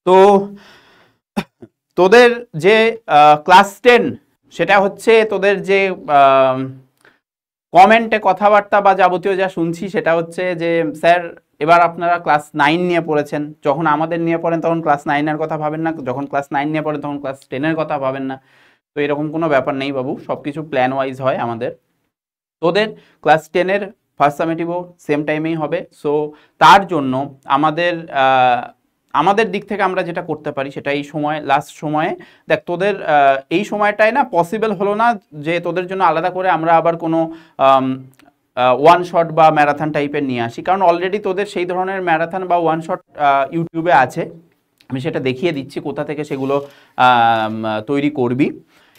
তো তোদের যে ক্লাস 10 সেটা হচ্ছে তোদের যে কমেন্টে কথাবার্তা বা যাবতীয় যা শুনছি সেটা হচ্ছে যে স্যার এবার আপনারা ক্লাস 9 নিয়ে পড়েছেন, যখন আমাদের নিয়ে পড়েন তখন ক্লাস 9-এর কথা ভাবেন না, যখন ক্লাস 9 নিয়ে পড়েন তখন ক্লাস 10-এর কথা ভাবেন না। তো এরকম কোনো ব্যাপার নেই বাবু, সব কিছু প্ল্যান ওয়াইজ হয় আমাদের। তোদের ক্লাস 10-এর ফার্স্ট সামেটিভও সেম টাইমেই হবে। সো তার জন্য আমাদের আমাদের দিক থেকে আমরা যেটা করতে পারি সেটা এই সময় লাস্ট সময়ে দেখ তোদের এই সময়টায় না পসিবল হলো না যে তোদের জন্য আলাদা করে আমরা আবার কোনো ওয়ান শট বা ম্যারাথন টাইপের নিয়ে আসি, কারণ অলরেডি তোদের সেই ধরনের ম্যারাথন বা ওয়ান শট ইউটিউবে আছে। আমি সেটা দেখিয়ে দিচ্ছি কোথা থেকে সেগুলো তৈরি করবি।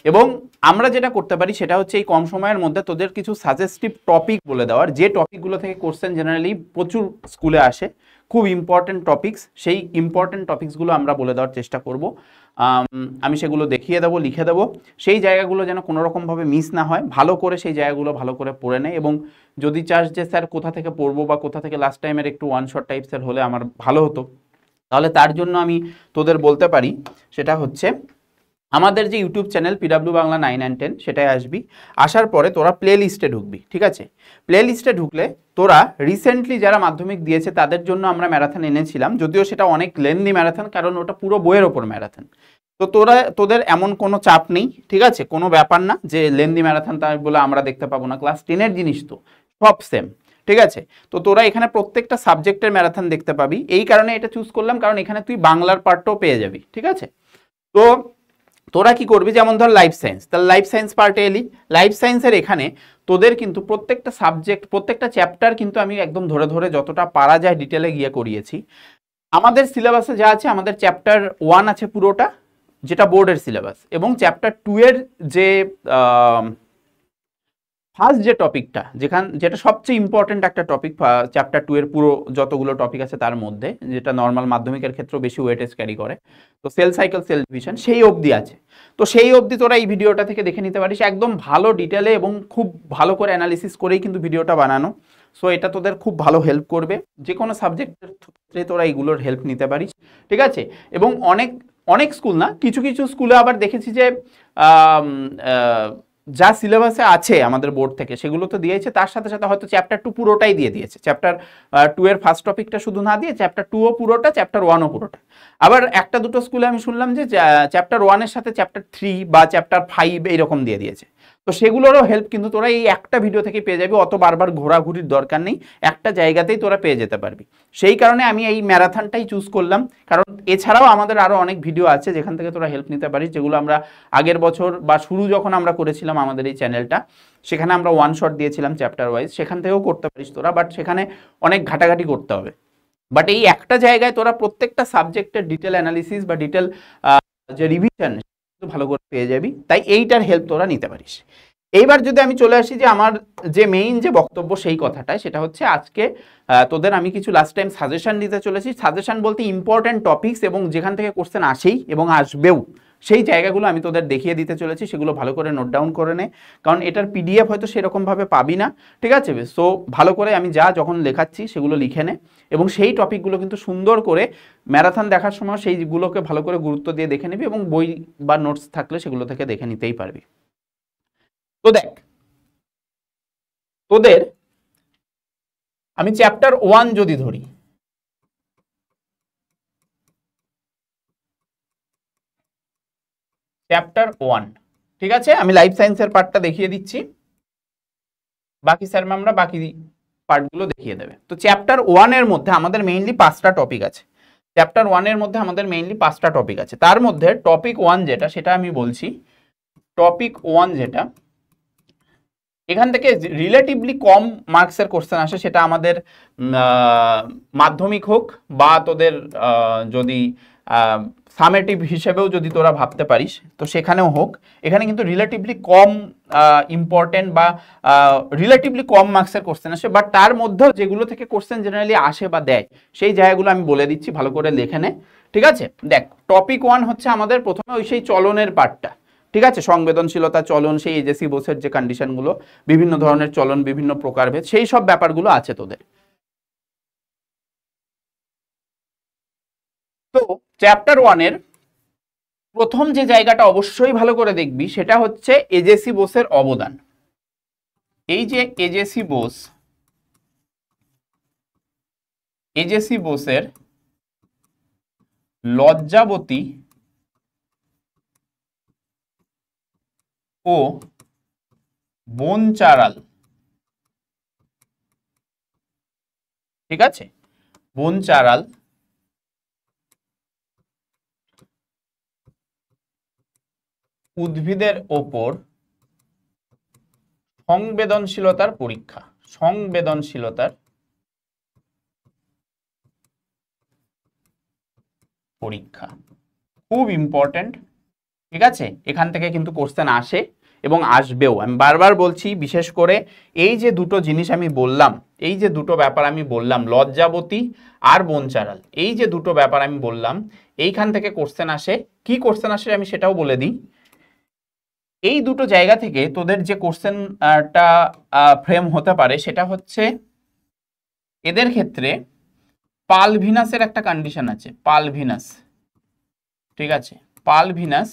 এবং আমরা যেটা করতে পারি সেটা হচ্ছে এই কম সময়ের মধ্যে তোদের কিছু সাজেস্টিভ টপিক বলে দেওয়ার, যে টপিকগুলো থেকে কোশ্চেন জেনারেলি প্রচুর স্কুলে আসে, খুব ইম্পর্টেন্ট টপিকস, সেই ইম্পর্টেন্ট টপিকসগুলো আমরা বলে দেওয়ার চেষ্টা করব। আমি সেগুলো দেখিয়ে দেবো, লিখে দেবো, সেই জায়গাগুলো যেন কোনো রকমভাবে মিস না হয়, ভালো করে সেই জায়গাগুলো ভালো করে পড়ে নেয়। এবং যদি চাস যে স্যার কোথা থেকে পড়বো বা কোথা থেকে লাস্ট টাইমের একটু ওয়ান শট টাইপসের হলে আমার ভালো হতো, তাহলে তার জন্য আমি তোদের বলতে পারি সেটা হচ্ছে আমাদের যে YouTube channel PW Bangla 9 and 10 সেটাই আসবি। আসার পরে তোরা প্লে লিস্টে ঢুকবি, ঠিক আছে? প্লে লিস্টে ঢুকলে তোরা রিসেন্টলি যারা মাধ্যমিক দিয়েছে তাদের জন্য আমরা ম্যারাথন এনেছিলাম, যদিও সেটা অনেক লেন্দি ম্যারাথন, কারণ ওটা পুরো বইয়ের ওপর ম্যারাথন। তো তোদের এমন কোনো চাপ নেই, ঠিক আছে? কোনো ব্যাপার না যে লেন্দি ম্যারাথন তাই বলে আমরা দেখতে পাবো না, ক্লাস 10-এর জিনিস তো সব সেম, ঠিক আছে? তো তোরা এখানে প্রত্যেকটা সাবজেক্টের ম্যারাথন দেখতে পাবি। এই কারণে এটা চুজ করলাম, কারণ এখানে তুই বাংলার পার্টও পেয়ে যাবি, ঠিক আছে? তো তোরা কি করবি, যেমন ধর লাইফ সায়েন্স, তাহলে লাইফ সায়েন্স পার্টে এলি। লাইফ সায়েন্সের এখানে তোদের কিন্তু প্রত্যেকটা সাবজেক্ট, প্রত্যেকটা চ্যাপ্টার কিন্তু আমি একদম ধরে ধরে যতটা পারা যায় ডিটেলে গিয়ে করিয়েছি। আমাদের সিলেবাসে যা আছে, আমাদের চ্যাপ্টার 1 আছে পুরোটা, যেটা বোর্ডের সিলেবাস, এবং চ্যাপ্টার 2 এর যে ফার্স্ট যে টপিকটা, যেটা সবচেয়ে ইম্পর্টেন্ট একটা টপিক চ্যাপ্টার 2 এর পুরো যতগুলো টপিক আছে তার মধ্যে, যেটা নর্মাল মাধ্যমিকের ক্ষেত্রেও বেশি ওয়েটেজ ক্যারি করে, তো সেল সাইকেল, সেল ডিভিশন, সেই অবধি আছে। তো সেই অবধি তোরা এই ভিডিওটা থেকে দেখে নিতে পারিস, একদম ভালো ডিটেলে এবং খুব ভালো করে অ্যানালিসিস করেই কিন্তু ভিডিওটা বানানো। সো এটা তোদের খুব ভালো হেল্প করবে, যে কোনো সাবজেক্টের ক্ষেত্রে তোরা এইগুলোর হেল্প নিতে পারিস, ঠিক আছে? এবং অনেক অনেক স্কুল না, কিছু কিছু স্কুলে আবার দেখেছি যে যা সিলেবাসে আছে আমাদের বোর্ড থেকে সেগুলো তো দিয়েছে, তার সাথে সাথে হয়তো চ্যাপ্টার 2 পুরোটাই দিয়ে দিয়েছে, চ্যাপ্টার 2 এর ফার্স্ট টপিকটা শুধু না দিয়ে চ্যাপ্টার 2ও পুরোটা, চ্যাপ্টার 1ও পুরোটা। আবার একটা দুটো স্কুলে আমি শুনলাম যে চ্যাপ্টার 1 এর সাথে চ্যাপ্টার 3 বা চ্যাপ্টার 5 এইরকম দিয়ে দিয়েছে। তো সেগুলোরও হেল্প কিন্তু তোরা এই একটা ভিডিও থেকে পেয়ে যাবি, অত বারবার ঘোরাঘুরির দরকার নেই, একটা জায়গাতেই তোরা পেয়ে যেতে পারবি। সেই কারণে আমি এই ম্যারাথনটাই চুজ করলাম, কারণ এছাড়াও আমাদের আরও অনেক ভিডিও আছে যেখান থেকে তোরা হেল্প নিতে পারিস, যেগুলো আমরা আগের বছর বা শুরু যখন আমরা করেছিলাম আমাদের এই চ্যানেলটা, সেখানে আমরা ওয়ান শট দিয়েছিলাম চ্যাপ্টার ওয়াইজ, সেখান থেকেও করতে পারিস তোরা, বাট সেখানে অনেক ঘাটাঘাটি করতে হবে। বাট এই একটা জায়গায় তোরা প্রত্যেকটা সাবজেক্টের ডিটেল অ্যানালিসিস বা ডিটেল যে রিভিশন ভালো করে পেয়ে যাবি, তাই এইটার হেল্প তোরা নিতে পারিস। এইবার যদি আমি চলে আসি যে আমার যে মেইন যে বক্তব্য সেই কথাটায়, সেটা হচ্ছে আজকে তোদের আমি কিছু লাস্ট টাইম সাজেশন দিতে চলেছি। সাজেশন বলতে ইম্পর্টেন্ট টপিকস এবং যেখান থেকে কোশ্চেন আসেই এবং আসবেও সেই জায়গাগুলো আমি তোদের দেখিয়ে দিতে চলেছি, সেগুলো ভালো করে নোট ডাউন করে নে, কারণ এটার পিডিএফ হয়তো সেরকমভাবে পাবি না, ঠিক আছে? সো ভালো করে আমি যখন লেখাচ্ছি সেগুলো লিখে নে, এবং সেই টপিকগুলো কিন্তু সুন্দর করে ম্যারাথন দেখার সময় সেইগুলোকে ভালো করে গুরুত্ব দিয়ে দেখে নিবি, এবং বই বা নোটস থাকলে সেগুলো থেকে দেখে নিতেই পারবি। তো দেখ, তোদের আমি চ্যাপ্টার 1 যদি ধরি, চ্যাপ্টার 1, ঠিক আছে? আমি লাইফ সায়েন্সের পার্টটা দেখিয়ে দিচ্ছি, বাকি স্যার ম্যামরা বাকি পার্টগুলো দেখিয়ে দেবে। তো চ্যাপ্টার 1 এর মধ্যে আমাদের মেইনলি 5টা টপিক আছে। চ্যাপ্টার 1 এর মধ্যে আমাদের মেইনলি 5টা টপিক আছে, তার মধ্যে টপিক 1 যেটা, সেটা আমি বলছি। টপিক 1 যেটা, এখান থেকে রিলেটিভলি কম মার্কসের কোশ্চেন আসে, সেটা আমাদের মাধ্যমিক হোক বা তোদের যদি সামেটিভ হিসেবেও যদি তোরা ভাবতে পারিস তো সেখানেও হোক, এখানে কিন্তু রিলেটিভলি কম ইম্পর্টেন্ট বা রিলেটিভলি কম মার্কসের কোশ্চেন আসে, বাট তার মধ্যেও যেগুলো থেকে কোশ্চেন জেনারেলি আসে বা দেয় সেই জায়গাগুলো আমি বলে দিচ্ছি, ভালো করে লেখে নে, ঠিক আছে? দেখ, টপিক 1 হচ্ছে আমাদের প্রথমে ওই সেই চলনের পার্টটা, ঠিক আছে? সংবেদনশীলতা, চলন, সেই এজেসি বোসের যে কন্ডিশনগুলো, বিভিন্ন ধরনের চলন, বিভিন্ন প্রকারভেদ, সেই সব ব্যাপারগুলো আছে তোদের। তো চ্যাপ্টার 1-এর প্রথম যে জায়গাটা অবশ্যই ভালো করে দেখবি সেটা হচ্ছে এজেসি বোসের অবদান। এই যে এজেসি বোসের লজ্জাবতী ও বনচারাল, ঠিক আছে, বনচারাল উদ্ভিদের ওপর সংবেদনশীলতার পরীক্ষা, সংবেদনশীলতার পরীক্ষা খুব ইম্পর্টেন্ট, ঠিক আছে। এখান থেকে কিন্তু কোশ্চেন আসে এবং আসবেও। আমি বারবার বলছি, বিশেষ করে এই যে দুটো জিনিস আমি বললাম, এই যে দুটো ব্যাপার আমি বললাম, লজ্জাবতী আর বনচারাল, এই যে দুটো ব্যাপার আমি বললাম, এইখান থেকে কোশ্চেন আসে। কি কোশ্চেন আসে আমি সেটাও বলে দিই। এই দুটো জায়গা থেকে তোদের যে কোশ্চেনটা ফ্রেম হতে পারে সেটা হচ্ছে, এদের ক্ষেত্রে পালভিনাসের একটা কন্ডিশন আছে, পালভিনাস, ঠিক আছে, পালভিনাস,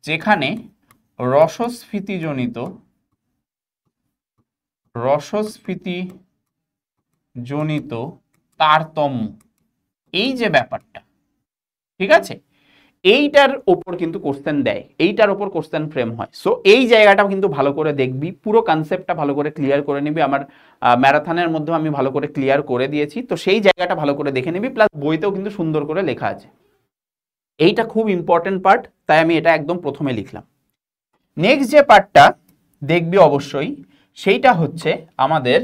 যেখানে রসস্ফীতিজনিত তারতম্য, এই যে ব্যাপারটা, ঠিক আছে, এইটার ওপর কিন্তু কোশ্চেন দেয়, এইটার ওপর কোশ্চেন ফ্রেম হয়। সো এই জায়গাটাও কিন্তু ভালো করে দেখবি, পুরো কনসেপ্টটা ভালো করে ক্লিয়ার করে নিবি। আমার ম্যারাথনের মধ্যে আমি ভালো করে ক্লিয়ার করে দিয়েছি, তো সেই জায়গাটা ভালো করে দেখে নিবি, প্লাস বইতেও কিন্তু সুন্দর করে লেখা আছে। এইটা খুব ইম্পর্টেন্ট পার্ট, তাই আমি এটা একদম প্রথমে লিখলাম। নেক্সট যে পার্টটা দেখবি অবশ্যই, সেইটা হচ্ছে আমাদের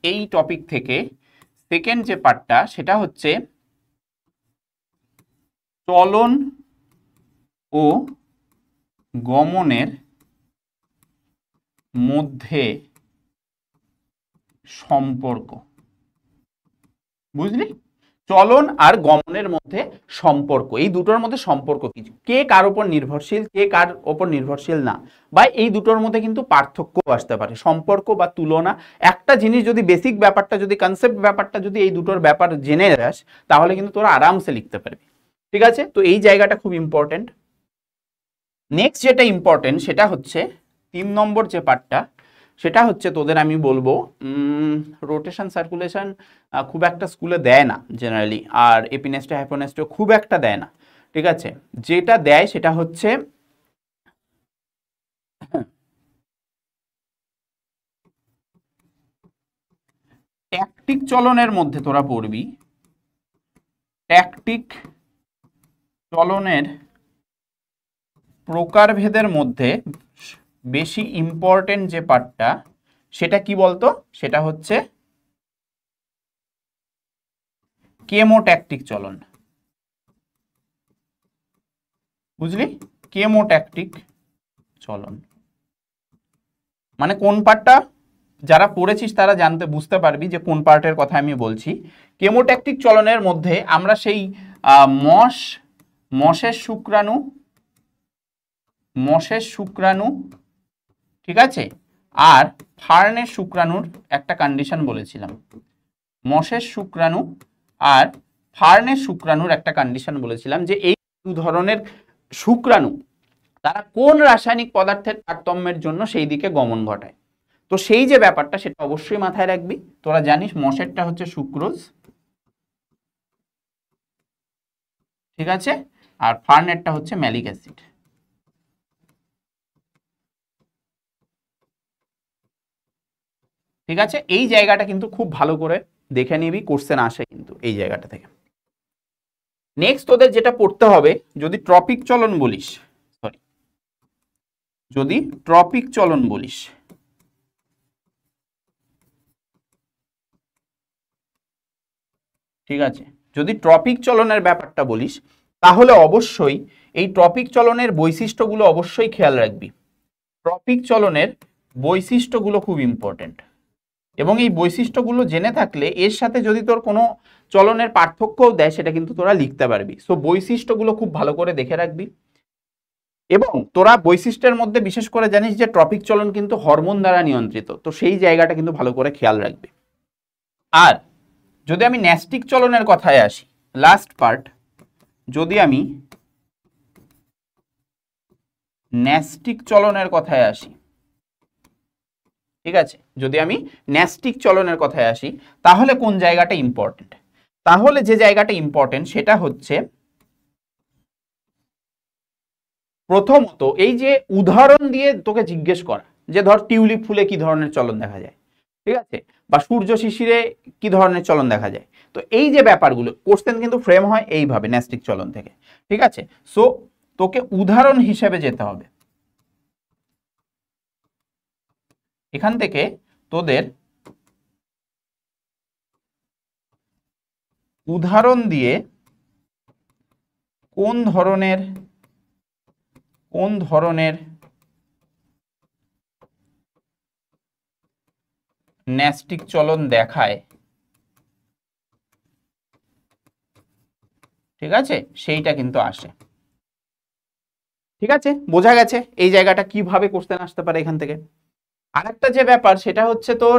এই টপিক থেকে সেকেন্ড যে পার্টটা, সেটা হচ্ছে চলন ও গমনের মধ্যে সম্পর্ক। বুঝলি, চলন আর গমনের মধ্যে সম্পর্ক, এই দুটোর মধ্যে সম্পর্ক কি, কে কার উপর নির্ভরশীল, কে কার উপর নির্ভরশীল না, বা এই দুটোর মধ্যে কিন্তু পার্থক্য আসতে পারে, সম্পর্ক বা তুলনা। একটা জিনিস যদি বেসিক ব্যাপারটা, যদি কনসেপ্ট ব্যাপারটা যদি এই দুটোর ব্যাপার জেনে যাস, তাহলে কিন্তু তোরা আরামসে লিখতে পারবি, ঠিক আছে। তো এই জায়গাটা খুব ইম্পর্টেন্ট। নেক্সট যেটা ইম্পর্টেন্ট সেটা হচ্ছে 3 নম্বর যে পার্টটা, সেটা হচ্ছে তোদের আমি বলবো রোটেশন সার্কুলেশন খুব একটা স্কুলে দেয় না জেনারেলি, আর এপিনেস্টে হাইপোনেস্টে খুব একটা দেয় না, ঠিক আছে। যেটা দেয় সেটা হচ্ছে ট্যাকটিক চলনের মধ্যে তোরা পড়বি, ট্যাকটিক চলনের প্রকারভেদের মধ্যে বেশি ইম্পর্টেন্ট যে পার্টটা, সেটা কি বলতো, সেটা হচ্ছে কেমোট্যাকটিক চলন। বুঝলি, কেমোট্যাকটিক চলন মানে কোন পার্টটা, যারা পড়েছিস তারা বুঝতে পারবি যে কোন পার্টের কথা আমি বলছি। কেমোট্যাকটিক চলনের মধ্যে আমরা সেই মশের শুক্রাণু, ঠিক আছে, আর ফার্নের শুক্রাণুর একটা কন্ডিশন বলেছিলাম, মশের শুক্রাণু আর ফার্নের শুক্রাণুর একটা কন্ডিশন বলেছিলাম, যে এই দু ধরনের শুক্রাণু তারা কোন রাসায়নিক পদার্থের তারতম্যের জন্য সেই দিকে গমন ঘটায়। তো সেই যে ব্যাপারটা সেটা অবশ্যই মাথায় রাখবি। তোরা জানিস মশেরটা হচ্ছে সুক্রোজ, ঠিক আছে, আর ফার্নেরটা হচ্ছে ম্যালিক অ্যাসিড। ঠিক আছে, এই জায়গাটা কিন্তু খুব ভালো করে দেখে নিবি, কোশ্চেন আসে কিন্তু এই জায়গাটা থেকে। নেক্সট তোদের যেটা পড়তে হবে, যদি ট্রপিক চলন বলিস, ঠিক আছে, যদি ট্রপিক চলনের ব্যাপারটা বলিস, তাহলে অবশ্যই এই ট্রপিক চলনের বৈশিষ্ট্যগুলো অবশ্যই খেয়াল রাখবি। ট্রপিক চলনের বৈশিষ্ট্যগুলো খুব ইম্পর্টেন্ট, এবং এই বৈশিষ্ট্যগুলো জেনে থাকলে এর সাথে যদি তোর কোনো চলনের পার্থক্যও দেয়, সেটা কিন্তু তোরা লিখতে পারবি। সো বৈশিষ্ট্যগুলো খুব ভালো করে দেখে রাখবি। এবং তোরা বৈশিষ্ট্যের মধ্যে বিশেষ করে জানিস যে ট্রপিক চলন কিন্তু হরমোন দ্বারা নিয়ন্ত্রিত, তো সেই জায়গাটা কিন্তু ভালো করে খেয়াল রাখবি। আর যদি আমি ন্যাস্টিক চলনের কথায় আসি, লাস্ট পার্ট, যদি আমি ন্যাস্টিক চলনের কথায় আসি, ঠিক আছে, যদি আমি ন্যাস্টিক চলনের কথায় আসি, তাহলে কোন জায়গাটা ইম্পর্টেন্ট? তাহলে যে জায়গাটা ইম্পর্টেন্ট সেটা হচ্ছে প্রথমত এই যে উদাহরণ দিয়ে তোকে জিজ্ঞেস করা, যে ধর টিউলিপ ফুলে কি ধরনের চলন দেখা যায়, ঠিক আছে, বা সূর্য শিশিরে কি ধরনের চলন দেখা যায়। তো এই যে ব্যাপারগুলো কোশ্চেন কিন্তু ফ্রেম হয় এইভাবে ন্যাস্টিক চলন থেকে, ঠিক আছে। সো তোকে উদাহরণ হিসেবে যেতে হবে। এখান থেকে তোদের উদাহরণ দিয়ে কোন ধরনের ন্যাস্টিক চলন দেখায়, ঠিক আছে, সেইটা কিন্তু আসে। ঠিক আছে, বোঝা গেছে এই জায়গাটা কিভাবে কোশ্চেন আসতে পারে এখান থেকে। আরেকটা যে ব্যাপার সেটা হচ্ছে তোর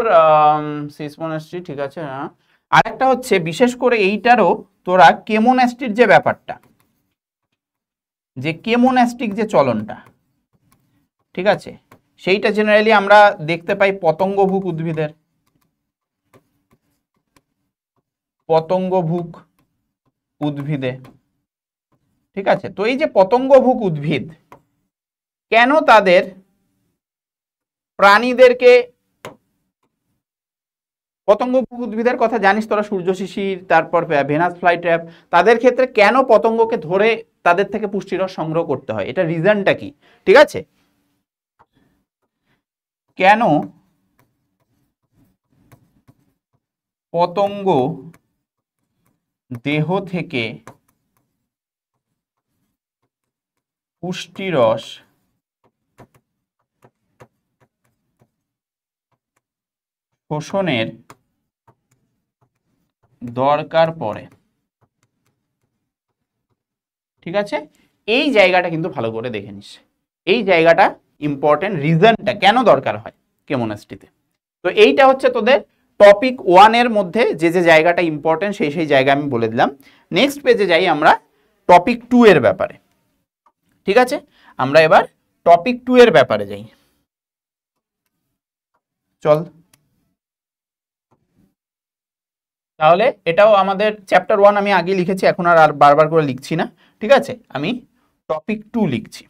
সিসমোনাস্ট্রি, ঠিক আছে, হ্যাঁ। আরেকটা হচ্ছে বিশেষ করে এইটারও তোরা কেমোনাস্ট্রির যে ব্যাপারটা, যে কেমোনাস্টিক যে চলনটা, ঠিক আছে, সেইটা জেনারেলি আমরা দেখতে পাই পতঙ্গভুক উদ্ভিদের, পতঙ্গভুক উদ্ভিদে, ঠিক আছে। তো এই যে পতঙ্গভুক উদ্ভিদ, কেন তাদের প্রাণীদেরকে, পতঙ্গভুক উদ্ভিদের কথা জানিস তোরা, সূর্য শিশির, তারপর ভেনাস ফ্লাই ট্র্যাপ, তাদের ক্ষেত্রে কেন পতঙ্গকে ধরে তাদের থেকে পুষ্টিরস সংগ্রহ করতে হয়, এটা রিজনটা কি, ঠিক আছে, কেন পতঙ্গ দেহ থেকে পুষ্টিরস শোষণের দরকার পড়ে, ঠিক আছে। এই জায়গাটা কিন্তু ভালো করে দেখে নিস, এই জায়গাটা ইম্পর্টেন্ট, রিজনটা কেন দরকার হয় কেমোনাস্ট্রিতে। তো এইটা হচ্ছে তোদের টপিক 1 এর মধ্যে যে যে জায়গাটা ইম্পর্টেন্ট সেই জায়গা আমি বলে দিলাম। নেক্সট পেজে যাই আমরা টপিক 2 এর ব্যাপারে, ঠিক আছে। আমরা এবার টপিক 2 এর ব্যাপারে যাই, চল। তাহলে এটাও আমাদের চ্যাপ্টার 1 আমি আগে লিখেছি, এখন আর বারবার করে লিখছি না, ঠিক আছে। আমি টপিক 2 লিখছি।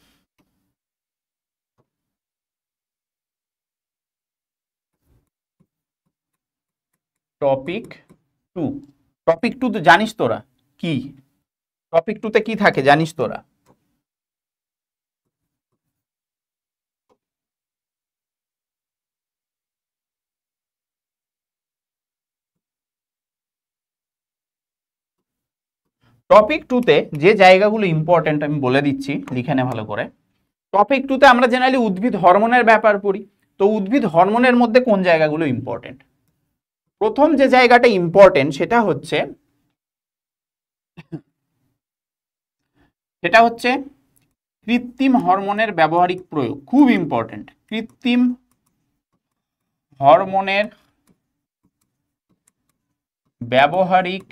টপিক 2, টপিক 2 তো জানিস তোরা কি, টপিক 2 তে কি থাকে জানিস তোরা? টপিক 2 তে যে জায়গাগুলো ইম্পর্টেন্ট আমি বলে দিচ্ছি, লিখে নে ভালো করে। টপিক 2 তে আমরা জেনারেলি উদ্ভিদ হরমোনের ব্যাপার পড়ি। তো উদ্ভিদ হরমোনের মধ্যে কোন জায়গাগুলো ইম্পর্টেন্ট? প্রথম যে জায়গাটা ইম্পর্টেন্ট সেটা হচ্ছে কৃত্রিম হরমোনের ব্যবহারিক প্রয়োগ, খুব ইম্পর্টেন্ট। কৃত্রিম হরমোনের ব্যবহারিক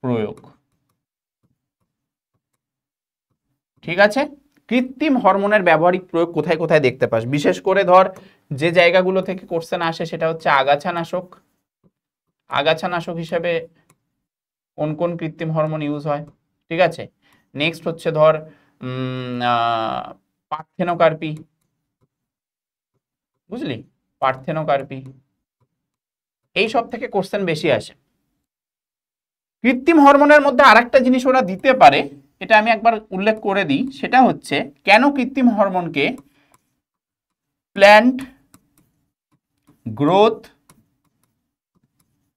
প্রয়োগ, ঠিক আছে। কৃত্রিম হরমোনের ব্যবহারিক প্রয়োগ কোথায় কোথায় দেখতে পাস, বিশেষ করে ধর যে জায়গাগুলো থেকে কোশ্চেন আসে সেটা হচ্ছে আগাছানাশক, আগাছানাশক হিসেবে কোন কোন কৃত্রিম হরমোন ইউজ হয়, ঠিক আছে। নেক্সট হচ্ছে ধর পার্থেনোকার্পি, বুঝলি, পার্থেনোকার্পি, এই সব থেকে কোশ্চেন বেশি আসে। কৃত্রিম হরমোনের মধ্যে আরেকটা জিনিস ওরা দিতে পারে, এটা আমি একবার উল্লেখ করে দিই, সেটা হচ্ছে কেন কৃত্রিম হরমোনকে প্ল্যান্ট গ্রোথ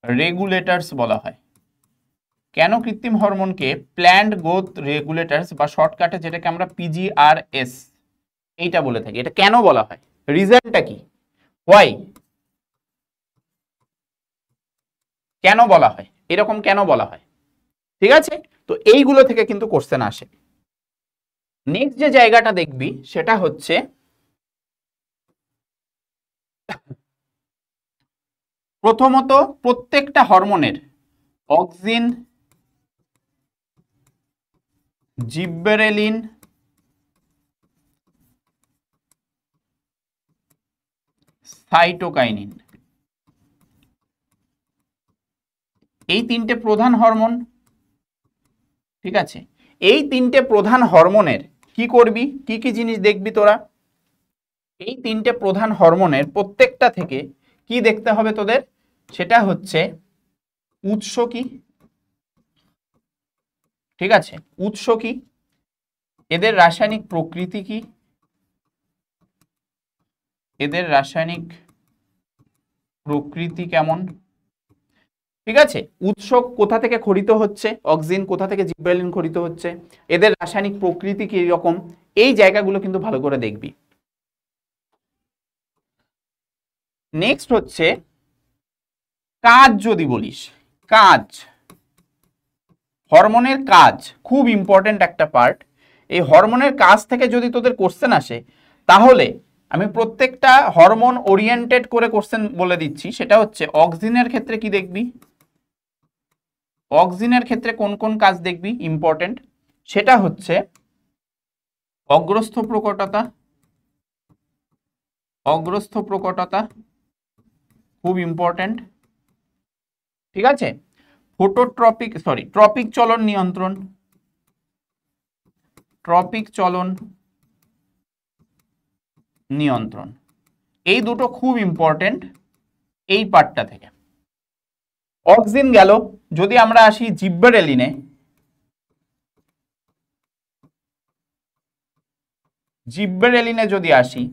রেগুলেটরস বলা হয়। কেন কৃত্রিম হরমোনকে প্ল্যান্ট গ্রোথ রেগুলেটরস বা শর্টকাটে যেটাকে আমরা পিজিআরএস এইটা বলে থাকি, এটা কেন বলা হয়, রিজনটা কি, হোয়াই, কেন বলা হয়, এরকম কেন বলা হয়, ঠিক আছে। তো এইগুলো থেকে কিন্তু কোশ্চেন আসে। নেক্সট যে জায়গাটা দেখবি সেটা হচ্ছে প্রথমত প্রত্যেকটা হরমোনের অক্সিন জিব্বেরেলিন, সাইটোকাইনিন, এই তিনটে প্রধান হরমোন। ঠিক আছে, এই তিনটে প্রধান হরমোনের কি করবি, কি কি জিনিস দেখবি তোরা? এই তিনটে প্রধান হরমোনের প্রত্যেকটা থেকে কি দেখতে হবে তোদের? সেটা হচ্ছে উৎস কি, ঠিক আছে, উৎস কি, এদের রাসায়নিক প্রকৃতি কি, এদের রাসায়নিক প্রকৃতি কেমন, ঠিক আছে, উৎস কোথা থেকে খরিত হচ্ছে, অক্সিন কোথা থেকে জিব্বেরেলিন খরিত হচ্ছে, এদের রাসায়নিক প্রকৃতি কি রকম, এই জায়গাগুলো কিন্তু ভালো করে দেখবি। নেক্সট হচ্ছে কাজ, যদি বলিস কাজ, হরমোনের কাজ খুব ইম্পর্টেন্ট একটা পার্ট। এই হরমোনের কাজ থেকে যদি তোদের কোশ্চেন আসে, তাহলে আমি প্রত্যেকটা হরমোন ওরিয়েন্টেড করে কোশ্চেন বলে দিচ্ছি। সেটা হচ্ছে অক্সিনের ক্ষেত্রে কি দেখবি, অক্সিনের ক্ষেত্রে কোন কোন কাজ দেখবি ইম্পর্টেন্ট, সেটা হচ্ছে অগ্রস্থ প্রকটতা, অগ্রস্থ প্রকটতা খুব ইম্পর্টেন্ট, ঠিক আছে, ফোটোট্রপিক ট্রপিক চলন নিয়ন্ত্রণ, ট্রপিক চলন নিয়ন্ত্রণ, এই দুটো খুব ইম্পর্টেন্ট এই পার্টটা থেকে। অক্সিন গেল, যদি আমরা আসি জিব্বেরেলিনে, জিব্বেরেলিনে যদি আসি,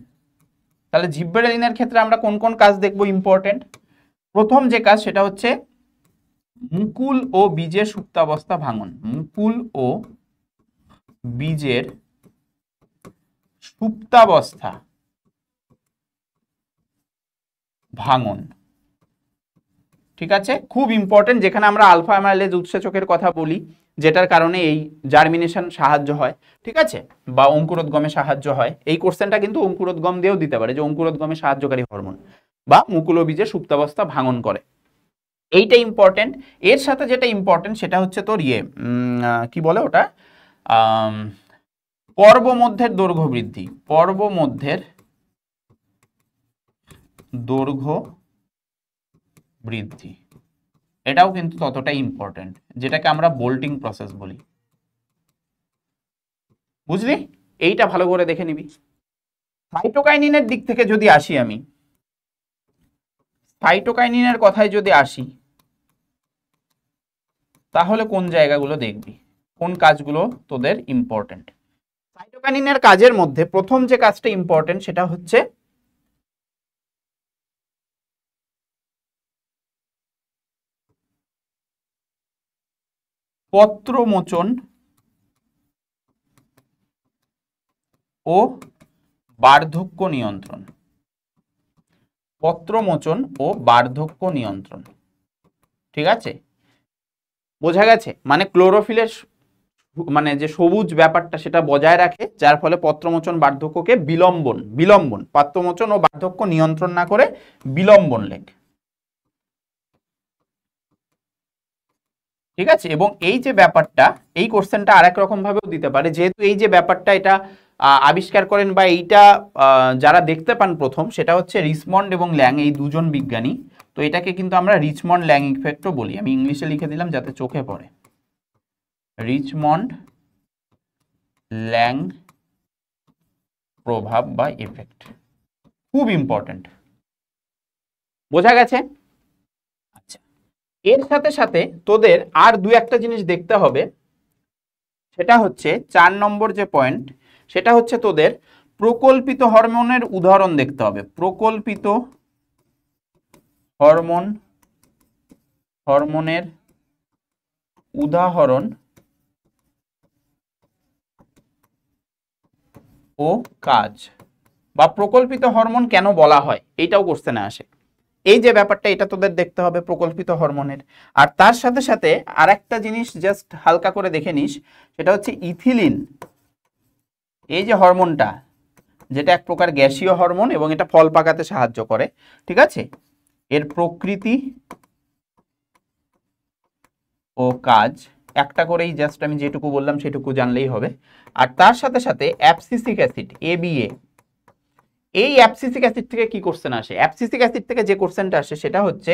তাহলে জিব্বেরেলিনের ক্ষেত্রে আমরা কোন কোন কাজ দেখব ইম্পর্টেন্ট? প্রথম যে কাজ সেটা হচ্ছে মুকুল ও বীজের সুপ্তাবস্থা ভাঙন, মুকুল ও বীজের সুপ্তাবস্থা ভাঙন, ঠিক আছে, খুব ইম্পর্টেন্ট, যেখানে আমরা আলফা অ্যামাইলেজ উৎসেচকের কথা বলি, যেটার কারণে এই জার্মিনেশন সাহায্য হয়, ঠিক আছে, বা অঙ্কুরোদ্গমে সাহায্য হয়। এই কোশ্চেনটা কিন্তু অঙ্কুরোদ্গম দিয়েও দিতে পারে, যে অঙ্কুরোদ্গমে সাহায্যকারী হরমোন বা মুকুল ও বীজের সুপ্তাবস্থা ভাঙন করে, এইটা ইম্পর্টেন্ট। এর সাথে যেটা ইম্পর্টেন্ট সেটা হচ্ছে তোর কি বলে ওটা, পর্ব মধ্যের দৈর্ঘ্য বৃদ্ধি, পর্ব মধ্যের দৈর্ঘ্য বৃদ্ধি, এটাও কিন্তু ততটাই ইম্পর্টেন্ট, যেটাকে আমরা বোল্টিং প্রসেস বলি, বুঝলি? এইটা ভালো করে দেখে নিবি। সাইটোকাইনিনের দিক থেকে যদি আসি, আমি সাইটোকাইনিনের কথায় যদি আসি, তাহলে কোন জায়গাগুলো দেখবি, কোন কাজগুলো তোদের ইম্পর্টেন্ট? সাইটোকাইনিনের কাজের মধ্যে প্রথম যে কাজটা ইম্পর্টেন্ট সেটা হচ্ছে পত্রমোচন ও বার্ধক্য নিয়ন্ত্রণ, পত্রমোচন ও বার্ধক্য নিয়ন্ত্রণ, ঠিক আছে, বোঝা গেছে? মানে ক্লোরোফিলের মানে যে সবুজ ব্যাপারটা সেটা বজায় রাখে, যার ফলে পত্রমোচন বার্ধক্যকে বিলম্বন পত্রমোচন ও বার্ধক্য নিয়ন্ত্রণ না করে বিলম্বন লেখ, ঠিক আছে। এবং এই যে ব্যাপারটা, এই কোশ্চেনটা আরেক রকম ভাবেও দিতে পারে, যেহেতু এই যে ব্যাপারটা এটা আবিষ্কার করেন বা এইটা যারা দেখতে পান প্রথম, সেটা হচ্ছে রিচমন্ড এবং ল্যাং, এই দুজন বিজ্ঞানী। তো এটাকে কিন্তু আমরা রিচমন্ড ল্যাং ইফেক্টও বলি, আমি ইংলিশে লিখে দিলাম যাতে চোখে পড়ে, রিচমন্ড ল্যাং প্রভাব বা এফেক্ট, খুব ইম্পর্টেন্ট, বোঝা গেছে? আচ্ছা, এর সাথে সাথে তোদের আর দু একটা জিনিস দেখতে হবে, সেটা হচ্ছে 4 নম্বর যে পয়েন্ট, সেটা হচ্ছে তোদের প্রকল্পিত হরমোনের উদাহরণ দেখতে হবে, প্রকল্পিত হরমোনের উদাহরণ ও কাজ, বা প্রকল্পিত হরমোন কেন বলা হয়, এইটাও কোশ্চেনে আসে। এই যে ব্যাপারটা, এটা তোদের দেখতে হবে প্রকল্পিত হরমোনের। আর তার সাথে সাথে আর একটা জিনিস জাস্ট হালকা করে দেখে নিস, সেটা হচ্ছে ইথিলিন, এই যে হরমোনটা, যেটা এক প্রকার গ্যাসীয় হরমোন এবং এটা ফল পাকাতে সাহায্য করে, ঠিক আছে, এর প্রকৃতি ও কাজ একটা করেই জাস্ট আমি যেটুকু বললাম সেটুকু জানলেই হবে। আর তার সাথে সাথে অ্যাবসিসিক অ্যাসিড ABA, এই অ্যাবসিসিক অ্যাসিড থেকে কি কোশ্চেন আসে? অ্যাবসিসিক অ্যাসিড থেকে যে কোশ্চেনটা আসে সেটা হচ্ছে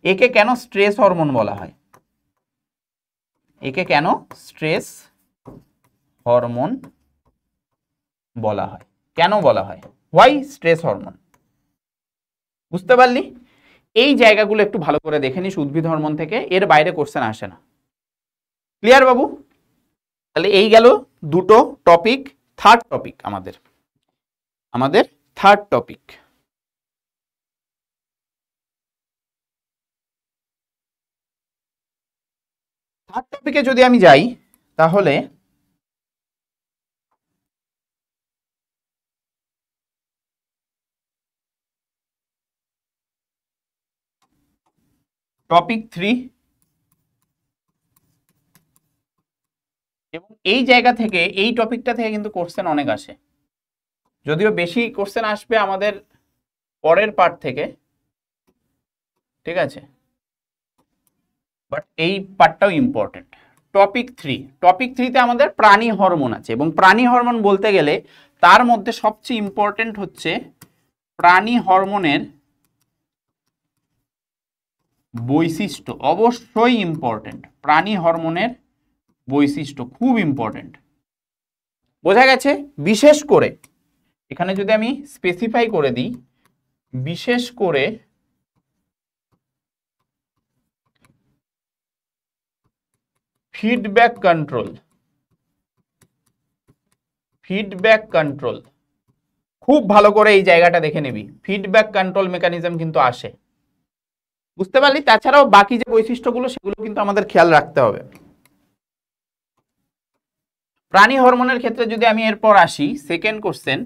একে কেন স্ট্রেস হরমোন বলা হয়? একে কেন স্ট্রেস হরমোন বলা হয়? কেন বলা হয়? Why stress hormone? বুঝতে পারলি? এই জায়গাগুলো একটু ভালো করে দেখে নিস উদ্ভিদ হরমোন থেকে, এর বাইরে কোশ্চেন আসে না। ক্লিয়ার বাবু? তাহলে এই গেল দুটো টপিক। থার্ড টপিক আমাদের থার্ড টপিক, থার্ড টপিকে যদি আমি যাই তাহলে টপিক 3, এবং এই জায়গা থেকে এই টপিকটা থেকে কিন্তু কোশ্চেন অনেক আসে, যদিও বেশি কোশ্চেন আসবে আমাদের পরের পার্ট থেকে, ঠিক আছে, বাট এই পার্টটাও ইম্পর্টেন্ট। টপিক 3, টপিক 3তে আমাদের প্রাণী হরমোন আছে, এবং প্রাণী হরমোন বলতে গেলে তার মধ্যে সবচেয়ে ইম্পর্টেন্ট হচ্ছে প্রাণী হরমোনের বৈশিষ্ট্য। অবশ্যই ইম্পর্টেন্ট, প্রাণী হরমোনের বৈশিষ্ট্য খুব ইম্পর্টেন্ট। বোঝা গেছে? বিশেষ করে এখানে যদি আমি স্পেসিফাই করে দিই, বিশেষ করে ফিডব্যাক কন্ট্রোল, ফিডব্যাক কন্ট্রোল খুব ভালো করে এই জায়গাটা দেখে নিবি। ফিডব্যাক কন্ট্রোল মেকানিজম কিন্তু আসে, বুঝতে পারলি? তাছাড়াও বাকি যে বৈশিষ্ট্যগুলো সেগুলো কিন্তু আমাদের খেয়াল রাখতে হবে। প্রাণী হরমোনের ক্ষেত্রে যদি আমি এরপর আসি, সেকেন্ড কোশ্চেন,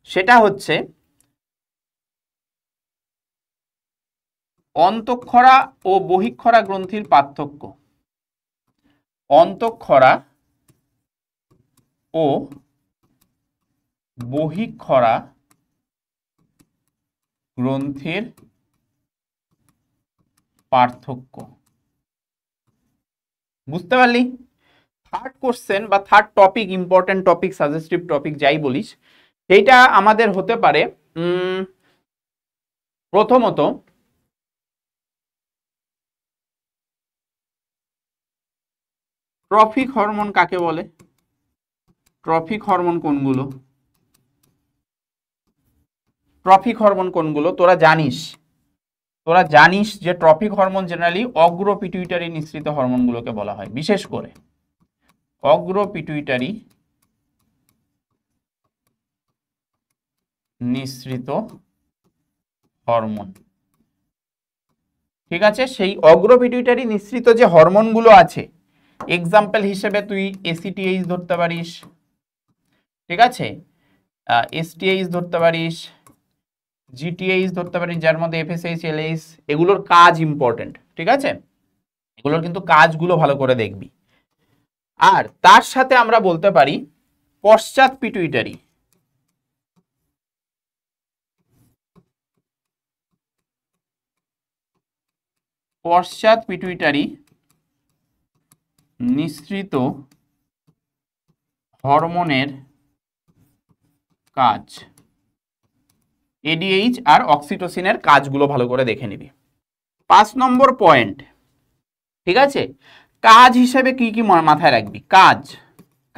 সেটা হচ্ছে অন্তঃক্ষরা ও বহিঃক্ষরা গ্রন্থির পার্থক্য। অন্তঃক্ষরা ও বহিঃক্ষরা গ্রন্থির পার্থক্য, বুঝতে পারলি? থার্ড কোশ্চেন বা third topic, important topic, suggestive topic যাই বলিস, সেইটা আমাদের হতে পারে প্রথমত ট্রফিক হরমোন কাকে বলে? ট্রফিক হরমোন কোনগুলো? ট্রফিক হরমোন কোনগুলো তোরা জানিস যে ট্রফিক হরমোন জেনারেলি অগ্র পিটুইটারি নিঃসৃত হরমোনগুলোকে বলা হয়, বিশেষ করে অগ্র পিটুইটারি নিঃসৃত হরমোন, ঠিক আছে? সেই অগ্র পিটুইটারি নিঃসৃত যে হরমোনগুলো আছে, এক্সাম্পল হিসেবে তুই এসিটিএইচ ধরতে পারিস, ঠিক আছে, এসটিএইচ ধরতে পারিস, জিটিএইচ ধরতে পারিস, যার মধ্যে এফএসএইচ, এলএইচ, এগুলোর কাজ ইম্পর্টেন্ট, ঠিক আছে? এগুলোর কিন্তু কাজগুলো ভালো করে দেখবি। আর তার সাথে আমরা বলতে পারি পশ্চাৎ পিটুইটারি, পশ্চাৎ পিটুইটারি নিঃসৃত হরমোনের কাজ, এডিএইচ আর অক্সিটোসিনের কাজগুলো ভালো করে দেখে নিবি। 5 নম্বর পয়েন্ট, ঠিক আছে, কাজ হিসেবে কি কি মাথায় রাখবি?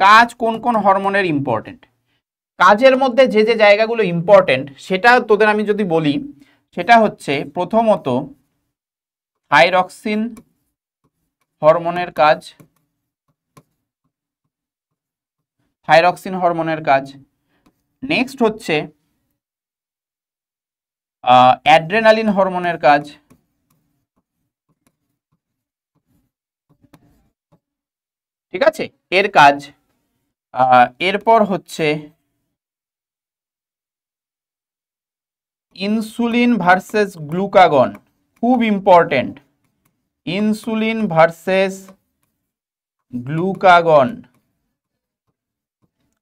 কাজ কোন কোন হরমোনের ইম্পর্টেন্ট, কাজের মধ্যে যে যে জায়গাগুলো ইম্পর্টেন্ট সেটা তোদের আমি যদি বলি, সেটা হচ্ছে প্রথমত থাইরক্সিন হরমোনের কাজ, থাইরক্সিন হরমোনের কাজ। নেক্সট হচ্ছে অ্যাড্রেনালিন হরমোনের কাজ, ঠিক আছে, এর কাজ। এরপর হচ্ছে ইনসুলিন ভার্সেস গ্লুকাগন, খুব ইম্পর্টেন্ট, ইনসুলিন ভার্সেস গ্লুকাগন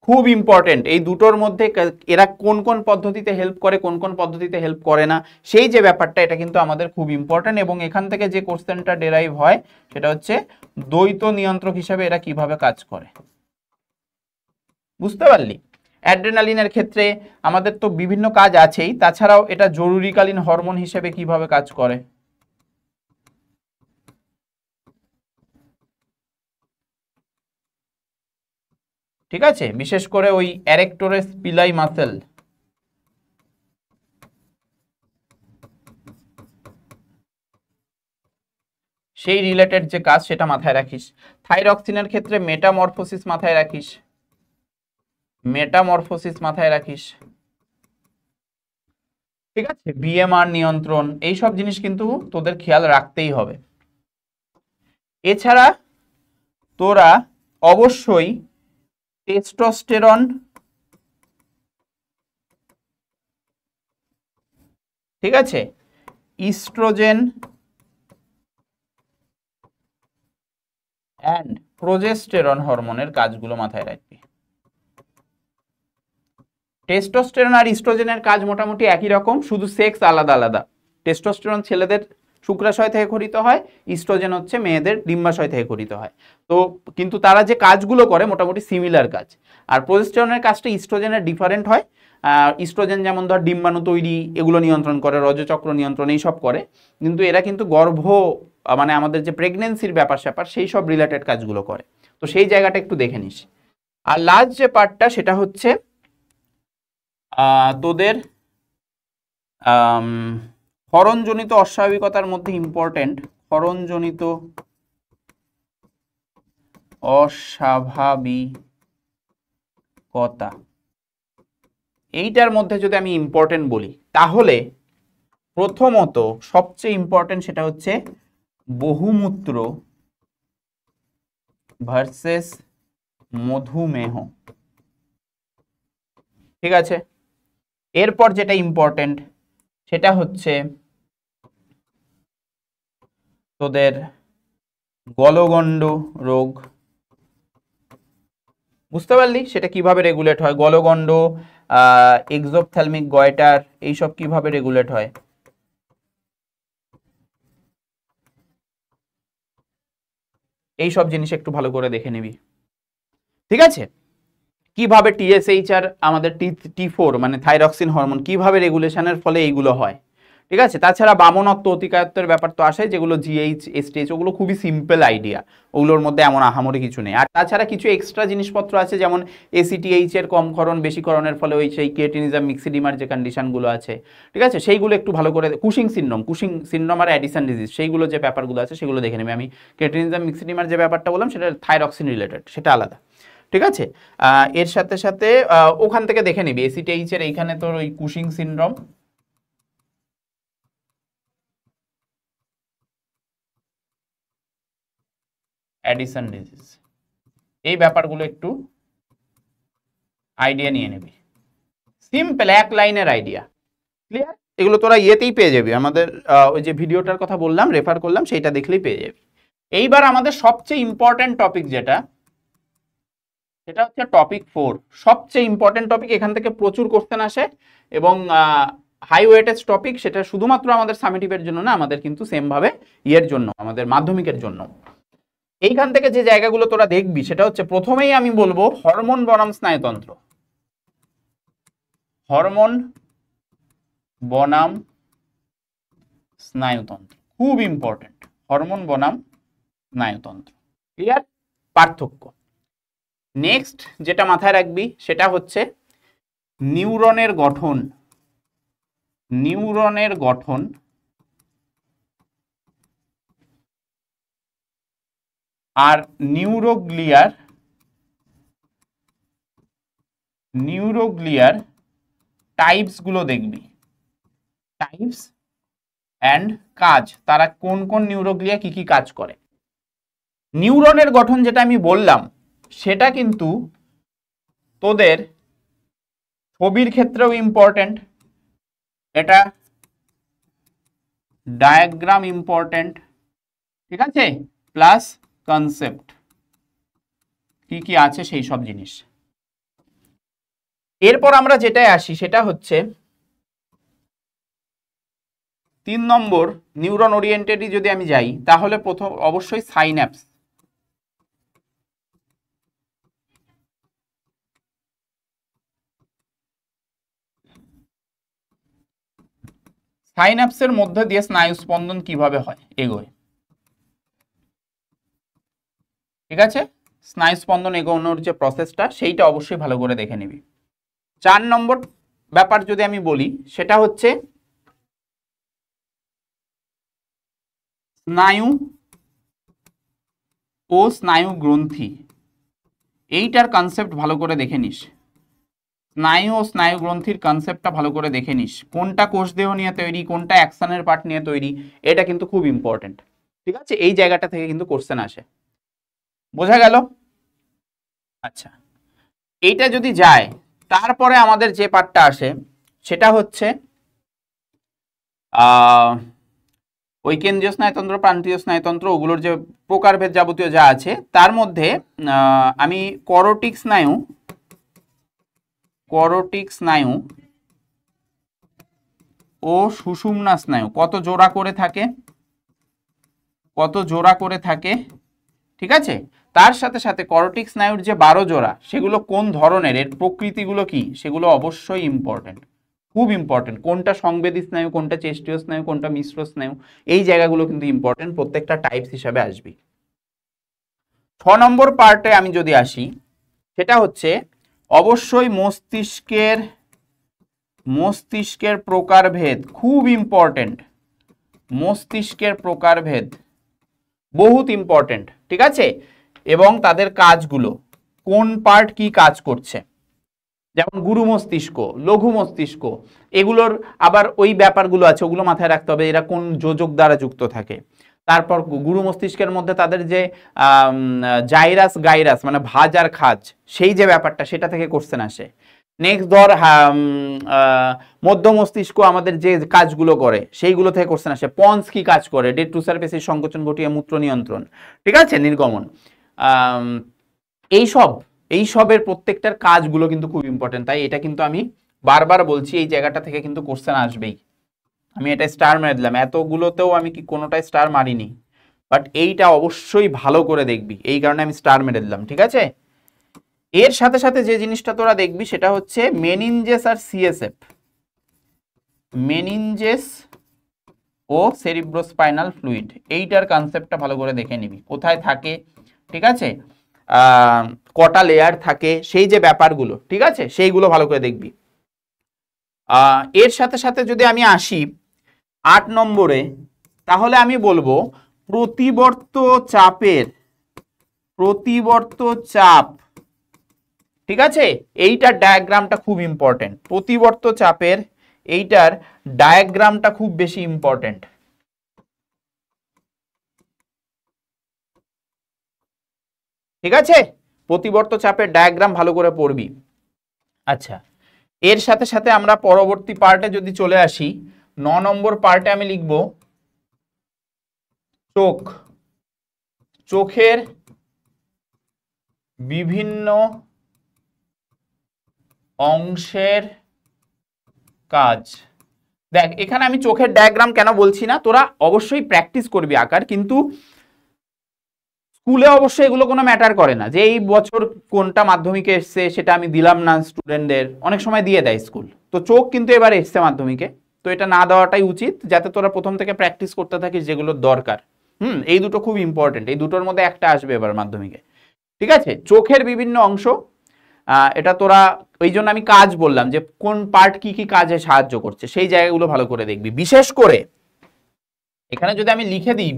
খুব ইম্পর্টেন্ট। এই দুটোর মধ্যে এরা কোন কোন পদ্ধতিতে হেল্প করে, কোন কোন পদ্ধতিতে হেল্প করে না, সেই যে ব্যাপারটা, এটা কিন্তু আমাদের খুব ইম্পর্টেন্ট। এবং এখান থেকে যে কোশ্চেনটা ডেরাইভ হয় সেটা হচ্ছে দ্বৈত নিয়ন্ত্রক হিসাবে এরা কিভাবে কাজ করে। বুঝতে পারলি? অ্যাড্রেনালিনের ক্ষেত্রে আমাদের তো বিভিন্ন কাজ আছেই, তাছাড়াও এটা জরুরিকালীন হরমোন হিসেবে কিভাবে কাজ করে। ঠিক আছে, বিশেষ করে ওই অ্যারেক্টোরেস পিলাই মাসেল, সেই রিলেটেড যে কাজ সেটা মাথায় রাখিস। থাইরক্সিনের ক্ষেত্রে মেটামরফোসিস মাথায় রাখিস, মেটামরফোসিস মাথায় রাখিস। ঠিক আছে, বিএমআর নিয়ন্ত্রণ, এই সব জিনিস কিন্তু তোদের খেয়াল রাখতেই হবে। এছাড়া তোরা অবশ্যই টেস্টোস্টেরন, ঠিক আছে, ইস্ট্রোজেন অ্যান্ড প্রোজেস্টেরন হরমোনের কাজগুলো মাথায় রাখবি। টেস্টোস্টেরন আর ইস্ট্রোজেনের কাজ মোটামুটি একই রকম, শুধু সেক্স আলাদা আলাদা। টেস্টোস্টেরন ছেলেদের শুক্রাশয় থেকে খরিত হয়, ইস্ট্রোজেন হচ্ছে মেয়েদের ডিম্বাশয় থেকে খরিত হয়। তো কিন্তু তারা যে কাজগুলো করে মোটামুটি সিমিলার কাজ। আর প্রোজেস্টেরনের কাজটা ইস্ট্রোজেনের ডিফারেন্ট হয়। ইস্ট্রোজেন যেমন ধর ডিম্বাণু তৈরি এগুলো নিয়ন্ত্রণ করে, রজচক্র নিয়ন্ত্রণ এইসব করে, কিন্তু এরা কিন্তু গর্ভ মানে আমাদের যে প্রেগনেন্সির ব্যাপার স্যাপার সেই সব রিলেটেড কাজগুলো করে। তো সেই জায়গাটা একটু দেখে নিস। আর লাস্ট যে পার্টটা সেটা হচ্ছে তোদের ক্ষরণজনিত অস্বাভাবিকতার মধ্যে ইম্পর্টেন্ট ক্ষরণজনিত অস্বাভাবিকতা, এইটার মধ্যে যদি আমি ইম্পর্টেন্ট বলি তাহলে প্রথমত সবচেয়ে ইম্পর্টেন্ট সেটা হচ্ছে বহুমূত্র ভার্সেস মধুমেহ। ঠিক আছে, এরপর যেটা ইম্পর্টেন্ট সেটা হচ্ছে তোদের গলগণ্ড রোগ। বুঝতে পারলি সেটা কিভাবে রেগুলেট হয়, গলগণ্ড, এক্সোপথ্যালমিক গয়টার, এইসব কিভাবে রেগুলেট হয়। এই সব জিনিস একটু ভালো করে দেখে নিবি। ঠিক আছে, কিভাবে টিএসএইচ আর আমাদের টি4 মানে থাইরক্সিন হরমোন কিভাবে রেগুলেশনের ফলে এইগুলো হয়। ঠিক আছে, তাছাড়া বামনত্ব অতিকায়ত্বের ব্যাপার তো আসে, যেগুলো জিএইচ এসটিএইচ, ওগুলো খুবই সিম্পল আইডিয়া, ওগুলোর মধ্যে এমন আহামরি কিছু নেই। আর তাছাড়া কিছু এক্সট্রা জিনিসপত্র আছে, যেমন এসিটিএইচ এর কমকরণ বেশিকরণের ফলে ওই সেই ক্রিয়েটিনিজম মিক্সিডিমার যে কন্ডিশনগুলো আছে, ঠিক আছে, সেইগুলো একটু ভালো করে, কুশিং সিনড্রোম আর অ্যাডিসন ডিজিজ, সেইগুলো যে ব্যাপারগুলো আছে সেগুলো দেখে নেবে। আমি ক্রিয়েটিনিজম মিক্সিডিমার যে ব্যাপারটা বললাম সেটা থাইরক্সিন রিলেটেড, সেটা আলাদা। ঠিক আছে, এর সাথে সাথে ওখান থেকে দেখে নিবি এসিটিএইচ এর এইখানে তোর ওই কুশিং সিনড্রোম, অ্যাডিসন ডিজিজ, এই ব্যাপারগুলো একটু আইডিয়া নিয়ে নিবি। সিম্পল এক লাইনের আইডিয়া, ক্লিয়ার? এগুলো তোরা ইয়েতেই পেয়ে যাবি, আমাদের ওই যে ভিডিওটার কথা বললাম রেফার করলাম সেইটা দেখলেই পেয়ে যাবি। এইবার আমাদের সবচেয়ে ইম্পর্টেন্ট টপিক যেটা, সেটা হচ্ছে টপিক 4। সবচেয়ে ইম্পর্টেন্ট টপিক, এখান থেকে প্রচুর কোশ্চেন আসে এবং হাই ওয়েটেজ টপিক। সেটা শুধুমাত্র আমাদের সামেটিভের জন্য না, আমাদের কিন্তু সেম ভাবে ইয়ের জন্য, আমাদের মাধ্যমিকের জন্য। এইখান থেকে যে জায়গাগুলো তোরা দেখবি সেটা হচ্ছে, প্রথমেই আমি বলবো হরমোন বনাম স্নায়ুতন্ত্র। হরমোন বনাম স্নায়ুতন্ত্র খুব ইম্পর্টেন্ট, হরমোন বনাম স্নায়ুতন্ত্র, ক্লিয়ার? পার্থক্য। নেক্সট যেটা মাথায় রাখবি সেটা হচ্ছে নিউরনের গঠন, নিউরনের গঠন আর নিউরোগ্লিয়ার টাইপস গুলো দেখবি, টাইপস অ্যান্ড কাজ, তারা কোন কোন নিউরোগ্লিয়া কি কি কাজ করে। নিউরনের গঠন যেটা আমি বললাম সেটা কিন্তু তোদের ছবির ক্ষেত্রেও ইম্পর্টেন্ট, এটা ডায়াগ্রাম ইম্পর্টেন্ট, ঠিক আছে, প্লাস কনসেপ্ট কি কি আছে সেই সব জিনিস। এরপর আমরা যেটায় আসি সেটা হচ্ছে 3 নম্বর নিউরন ওরিয়েন্টেডই যদি আমি যাই তাহলে প্রথম অবশ্যই সাইন্যাপস। সাইন্যাপসের মধ্যে দিয়ে স্নায়ু স্পন্দন কিভাবে হয় এগোয়, ঠিক আছে? স্নায়ু স্পন্দন এগোনোর যে প্রসেসটা সেইটা অবশ্যই ভালো করে দেখে নিবি। 4 নম্বর ব্যাপার যদি আমি বলি সেটা হচ্ছে স্নায়ু ও স্নায়ু গ্রন্থি, এইটার কনসেপ্ট ভালো করে দেখে নিস। স্নায়ু ও স্নায়ু গ্রন্থির কনসেপ্টটা ভালো করে দেখে নিস, কোনটা কোষদেহ নিয়ে তৈরি, কোনটা অ্যাকশনের পার্ট নিয়ে তৈরি, এটা কিন্তু খুব ইম্পর্টেন্ট, ঠিক আছে? এই জায়গাটা থেকে কিন্তু কোশ্চেন আসে, বোঝা গেল? আচ্ছা, এইটা যদি যায় তারপরে আমাদের যে পার্টটা আসে সেটা হচ্ছে ঐকেন্দ্রীয় স্নায়ুতন্ত্র, প্রান্তীয় স্নায়ুতন্ত্র, ওগুলোর যে প্রকারভেদ যাবতীয় যা আছে তার মধ্যে আমি করোটিক স্নায়ু ও সুষুম্না স্নায়ু কত জোড়া করে থাকে, ঠিক আছে? তার সাথে সাথে করোটিক স্নায়ুর যে 12 জোড়া সেগুলো কোন ধরনের, এর প্রকৃতিগুলো কি, সেগুলো অবশ্যই ইম্পর্টেন্ট, খুব ইম্পর্টেন্ট। কোনটা সংবেদী স্নায়ু, কোনটা চেষ্টীয় স্নায়ু, কোনটা মিশ্র স্নায়ু, এই জায়গাগুলো কিন্তু ইম্পর্টেন্ট, প্রত্যেকটা টাইপস হিসাবে আসবে। 6 নম্বর পার্টে আমি যদি আসি সেটা হচ্ছে অবশ্যই মস্তিষ্কের প্রকারভেদ, খুব ইম্পর্টেন্ট। মস্তিষ্কের প্রকারভেদ বহুত ইম্পর্টেন্ট, ঠিক আছে? এবং তাদের কাজগুলো, কোন পার্ট কি কাজ করছে, যেমন গুরু মস্তিষ্ক, লঘু মস্তিষ্ক, এগুলোর আবার ওই ব্যাপারগুলো আছে, ওগুলো মাথায় রাখতে হবে, এরা কোন যোজক দ্বারা যুক্ত থাকে। তারপর গুরু মস্তিষ্কের মধ্যে তাদের যে জাইরাস গাইরাস মানে ভাজ আর খাজ, সেই যে ব্যাপারটা, সেটা থেকে কোশ্চেন আসে। নেক্সট ধর মধ্য মস্তিষ্ক আমাদের যে কাজগুলো করে সেইগুলো থেকে কোশ্চেন আসে। পন্স কি কাজ করে, ডেড টু সারফেসের সংকোচন ঘটিয়ে মূত্র নিয়ন্ত্রণ, ঠিক আছে, নির্গমন, এইসবের প্রত্যেকটার কাজগুলো কিন্তু খুব ইম্পর্টেন্ট। তাই এটা কিন্তু আমি বারবার বলছি, এই জায়গাটা থেকে কিন্তু কোশ্চেন আসবেই। আমি এটা স্টার মেরে দিলাম, এতগুলোতেও আমি কি কোনোটাই স্টার মারিনি, বাট এইটা অবশ্যই ভালো করে দেখবি, এই কারণে আমি স্টার মেরে দিলাম, ঠিক আছে? এর সাথে সাথে যে জিনিসটা তোরা দেখবি সেটা হচ্ছে মেনিনজেস আর সিএসএফ, মেনিনজেস ও সেরিব্রোস্পাইনাল ফ্লুইড, এইটার কনসেপ্টটা ভালো করে দেখে নিবি, কোথায় থাকে, ঠিক আছে, কটা লেয়ার থাকে, সেই যে ব্যাপারগুলো, ঠিক আছে, সেইগুলো ভালো করে দেখবি। এর সাথে সাথে যদি আমি আসি 8 নম্বরে, তাহলে আমি বলবো প্রতিবর্ত চাপ, ঠিক আছে, এইটার ডায়াগ্রামটা খুব ইম্পর্টেন্ট। প্রতিবর্ত চাপের এইটার ডায়াগ্রামটা খুব বেশি ইম্পর্টেন্ট, ঠিক আছে? প্রতিবর্ত চাপের ডায়াগ্রাম ভালো করে পড়বি। আচ্ছা, এর সাথে সাথে আমরা পরবর্তী পার্টে যদি চলে আসি, 9 নম্বর পার্টে আমি লিখব চোখের বিভিন্ন অংশের কাজ। দেখ, এখানে আমি চোখের ডায়াগ্রাম কেন বলছি না, তোরা অবশ্যই প্র্যাকটিস করবি আঁকার, কিন্তু স্কুলে অবশ্যই এগুলো কোনো ম্যাটার করে না যে এই বছর কোনটা মাধ্যমিকে এসছে সেটা আমি দিলাম না স্টুডেন্টদের, অনেক সময় দিয়ে দেয় স্কুল। তো চোখ কিন্তু এবার এসছে মাধ্যমিকে, তো এটা না দেওয়াটাই উচিত, যাতে তোরা প্রথম থেকে প্র্যাকটিস করতে থাকিস যেগুলোর দরকার। এই দুটো খুব ইম্পর্টেন্ট, এই দুটোর মধ্যে একটা আসবে এবার মাধ্যমিকে, ঠিক আছে? চোখের বিভিন্ন অংশ, এটা তোরা, ওই জন্য আমি কাজ বললাম যে কোন পার্ট কি কি কাজে সাহায্য করছে, সেই জায়গাগুলো ভালো করে দেখবি। বিশেষ করে এখানে যদি আমি লিখে দিই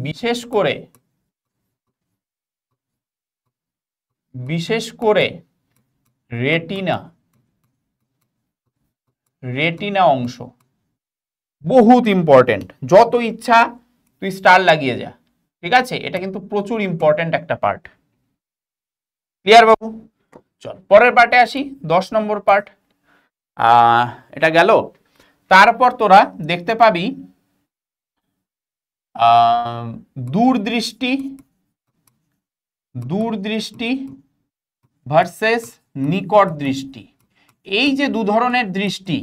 বিশেষ করে রেটিনা অংশ বহুত ইম্পর্টেন্ট, যত ইচ্ছা তুই স্টার লাগিয়ে যা, ঠিক আছে? এটা কিন্তু প্রচুর ইম্পর্টেন্ট একটা পার্ট। ক্লিয়ার বাবু? চল পরের পার্টে আসি, 10 নম্বর পার্ট। এটা গেল। তারপর তোরা দেখতে পাবি দূরদৃষ্টি ভার্সেস নিকট দৃষ্টি। এই যে দু ধরনের দৃষ্টি,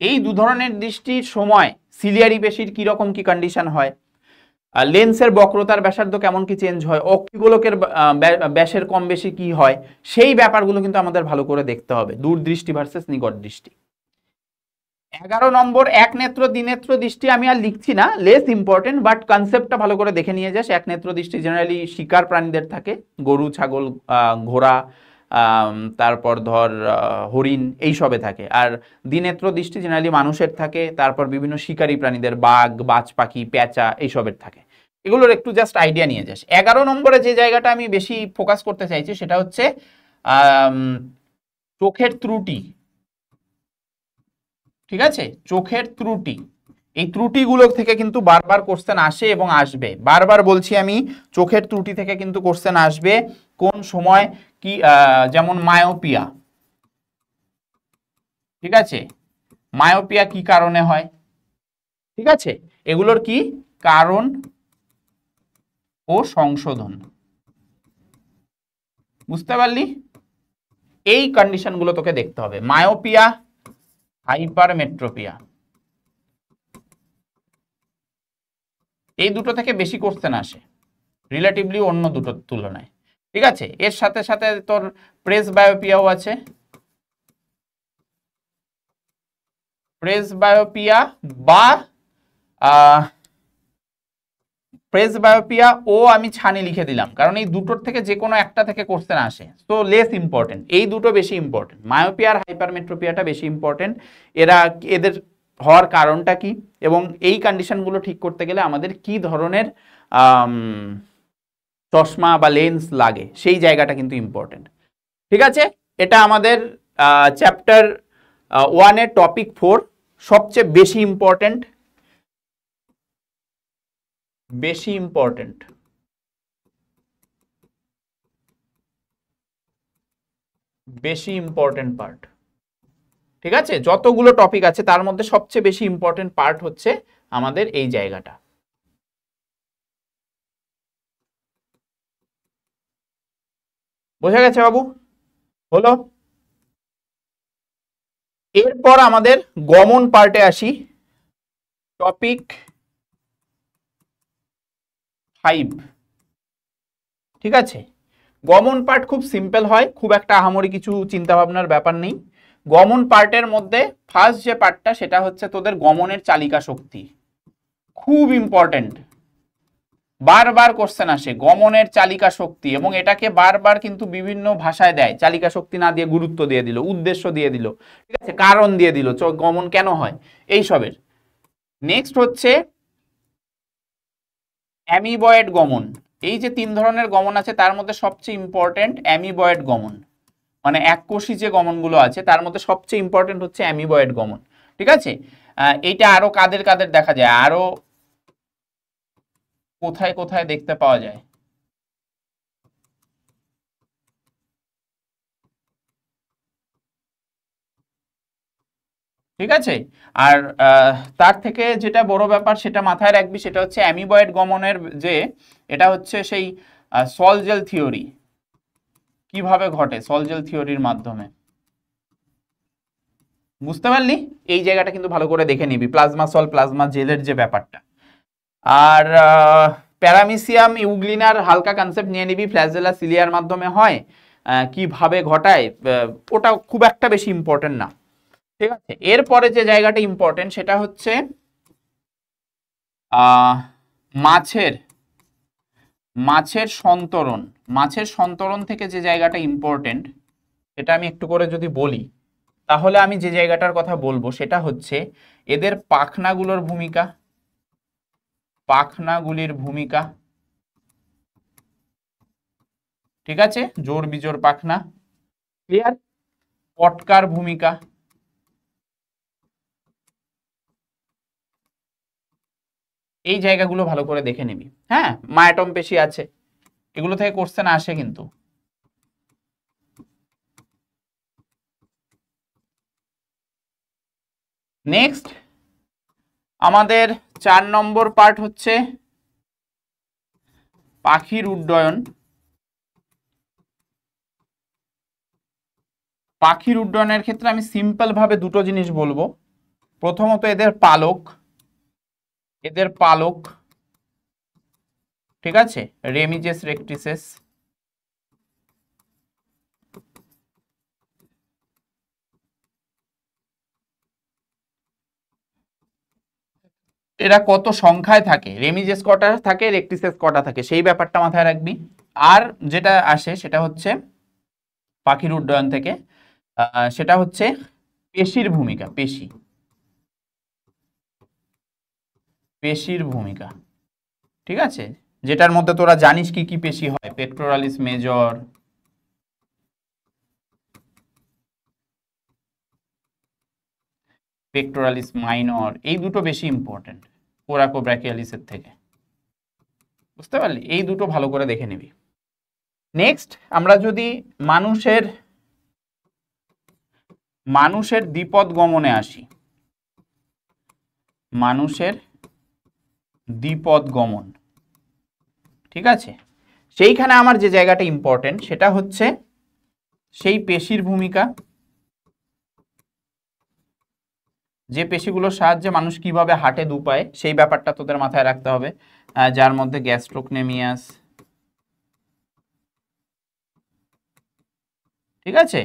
এই দু ধরনের দৃষ্টির সময় সিলিয়ারি পেশির কি রকম কি কন্ডিশন হয়, লেন্সের বক্রতার ব্যাসার্ধ কেমন কি চেঞ্জ হয়, অক্ষিগোলকের ব্যাসের কম বেশি কি হয়, সেই ব্যাপারগুলো কিন্তু আমাদের ভালো করে দেখতে হবে, দূরদৃষ্টি ভার্সেস নিকট দৃষ্টি। 11 নম্বর এক নেত্র দ্বিনেত্র দৃষ্টি আমি আর লিখছি না, লেস ইম্পর্টেন্ট, বাট কনসেপ্টটা ভালো করে দেখে নিয়ে যাস। এক নেত্র দৃষ্টি জেনারেলি শিকার প্রাণীদের থাকে, গরু, ছাগল, ঘোড়া, তারপর ধর হরিণ, এইসবে থাকে। আর দ্বিনেত্র দৃষ্টি জেনারেলি মানুষের থাকে, তারপর বিভিন্ন শিকারী প্রাণীদের, বাঘ, বাজ পাখি, পেঁচা, এইসবের থাকে। এগুলোর একটু জাস্ট আইডিয়া নিয়ে যাস। 11 নম্বরে যে জায়গাটা আমি বেশি ফোকাস করতে চাইছি সেটা হচ্ছে চোখের ত্রুটি। ঠিক আছে, চোখের ত্রুটি, এই ত্রুটিগুলো থেকে কিন্তু বারবার কোশ্চেন আসে এবং আসবে। বারবার বলছি আমি, চোখের ত্রুটি থেকে কিন্তু কোশ্চেন আসবে। কোন সময় কি, যেমন মায়োপিয়া। ঠিক আছে, মায়োপিয়া কি কারণে হয়, ঠিক আছে, এগুলোর কি কারণ ও সংশোধন, বুঝতে পারলি? এই কন্ডিশনগুলো তোকে দেখতে হবে, মায়োপিয়া, হাইপারমেট্রোপিয়া, এই দুটো থেকে বেশি কোশ্চেন আসে রিলেটিভলি অন্য দুটোর তুলনায়। ঠিক আছে, এর সাথে সাথে তোর প্রেসবায়োপিয়াও আছে, প্রেসবায়োপিয়া বা প্রেসবায়োপিয়া ও আমি ছানি লিখে দিলাম, কারণ এই দুটোর থেকে যে কোনো একটা থেকে কোশ্চেন আসে, তো লেস ইম্পর্টেন্ট, এই দুটো বেশি ইম্পর্টেন্ট, মায়োপিয়া আর হাইপারমেট্রোপিয়াটা বেশি ইম্পর্টেন্ট। এদের হওয়ার কারণটা কি এবং এই কন্ডিশনগুলো ঠিক করতে গেলে আমাদের কি ধরনের চশমা বা লেন্স লাগে, সেই জায়গাটা কিন্তু ইম্পর্টেন্ট। ঠিক আছে, এটা আমাদের চ্যাপ্টার 1-এর টপিক 4, সবচেয়ে বেশি ইম্পর্টেন্ট, বেশি ইম্পর্টেন্ট, বেশি ইম্পর্টেন্ট পার্ট। ঠিক আছে, যতগুলো টপিক আছে তার মধ্যে সবচেয়ে বেশি ইম্পর্টেন্ট পার্ট হচ্ছে আমাদের এই জায়গাটা। বোঝা গেছে বাবু? হলো। এরপর আমাদের গমন পার্টে আসি, টপিক 5। ঠিক আছে, গমন পার্ট খুব সিম্পল হয়, খুব একটা আহামরি কিছু চিন্তা ভাবনার ব্যাপার নেই। গমন পার্টের মধ্যে ফার্স্ট যে পার্টটা সেটা হচ্ছে তোদের গমনের চালিকা শক্তি, খুব ইম্পর্টেন্ট, বারবার কোশ্চেন আসে গমনের চালিকা শক্তি, এবং এটাকে বারবার কিন্তু বিভিন্ন ভাষায় দেয়, চালিকা শক্তি না দিয়ে গুরুত্ব দিয়ে দিল, উদ্দেশ্য দিয়ে দিল, ঠিক আছে, কারণ দিয়ে দিল, গমন কেন হয়, এইসবের। নেক্সট হচ্ছে অ্যামিবয়েড গমন। এই যে 3 ধরনের গমন আছে তার মধ্যে সবচেয়ে ইম্পর্টেন্ট অ্যামিবয়েড গমন, মানে এককোষী যে গমনগুলো আছে তার মধ্যে সবচেয়ে ইম্পর্টেন্ট হচ্ছে অ্যামিবয়েড গমন। ঠিক আছে, এইটা আরো কাদের কাদের দেখা যায়, আরো কোথায় কোথায় দেখতে পাওয়া যায়, ঠিক আছে। আর তার থেকে যেটা বড় ব্যাপার সেটা মাথায় রাখবি, সেটা হচ্ছে অ্যামিবয়েড গমনের যে এটা হচ্ছে সেই সলজেল থিওরি, কিভাবে ঘটে সলজেল থিওরির মাধ্যমে, বুঝতে পারলি? এই জায়গাটা কিন্তু ভালো করে দেখে নিবি, প্লাজমা সল, প্লাজমা জেলের যে ব্যাপারটা। আর প্যারামিসিয়াম ইউগ্লিনার হালকা কনসেপ্ট নিয়ে নিবি, ফ্ল্যাজেলা সিলিয়ার মাধ্যমে হয়, কিভাবে ঘটায়, ওটা খুব একটা বেশি ইম্পর্টেন্ট না। ঠিক আছে, এরপরে যে জায়গাটা ইম্পর্টেন্ট সেটা হচ্ছে মাছের মাছের সন্তরণ। মাছের সন্তরণ থেকে যে জায়গাটা ইম্পর্টেন্ট এটা আমি একটু করে যদি বলি, তাহলে আমি যে জায়গাটার কথা বলবো সেটা হচ্ছে এদের পাখনাগুলোর ভূমিকা, পাখনাগুলির ভূমিকা, ঠিক আছে, জোর বিজোর পাখনা, ক্লিয়ার, পটকার ভূমিকা, এই জায়গাগুলো ভালো করে দেখে নিবি। হ্যাঁ, মায়াটম পেশি আছে, এগুলো থেকে কোশ্চেন আসে কিন্তু। নেক্সট আমাদের 4 নম্বর পার্ট হচ্ছে পাখির উড্ডয়ন। পাখির উড্ডয়নের ক্ষেত্রে আমি সিম্পল ভাবে দুটো জিনিস বলবো। প্রথমত এদের পালক, ঠিক আছে, রেমিজেস রেকটিসেস, এরা কত সংখ্যায় থাকে, রেমিজেস কটা থাকে, রেকটিসেস কটা থাকে, সেই ব্যাপারটা মাথায় রাখবি। আর যেটা আসে সেটা হচ্ছে পাখির উড্ডয়ন থেকে, সেটা হচ্ছে পেশির ভূমিকা, পেশির ভূমিকা, ঠিক আছে, যেটার মধ্যে তোরা জানিস কি কি পেশি হয়, পেক্টোরালিস মেজর, পেক্টোরালিস মাইনর, এই দুটো বেশি ইম্পর্টেন্ট কোরাকোব্র্যাকিয়ালিসের থেকে। বুঝতে পারলি? এই দুটো ভালো করে দেখে নিবি। নেক্সট আমরা যদি মানুষের দ্বিপদ গমনে আসি, মানুষের দ্বিপদ গমন, ঠিক আছে, সেইখানে আমার যে জায়গাটা ইম্পর্টেন্ট সেটা হচ্ছে সেই পেশির ভূমিকা, যে পেশিগুলোর সাহায্যে মানুষ কিভাবে হাঁটে দুপায়ে, সেই ব্যাপারটা তোদের মাথায় রাখতে হবে, যার মধ্যে গ্যাস্ট্রোকনেমিয়াস, ঠিক আছে,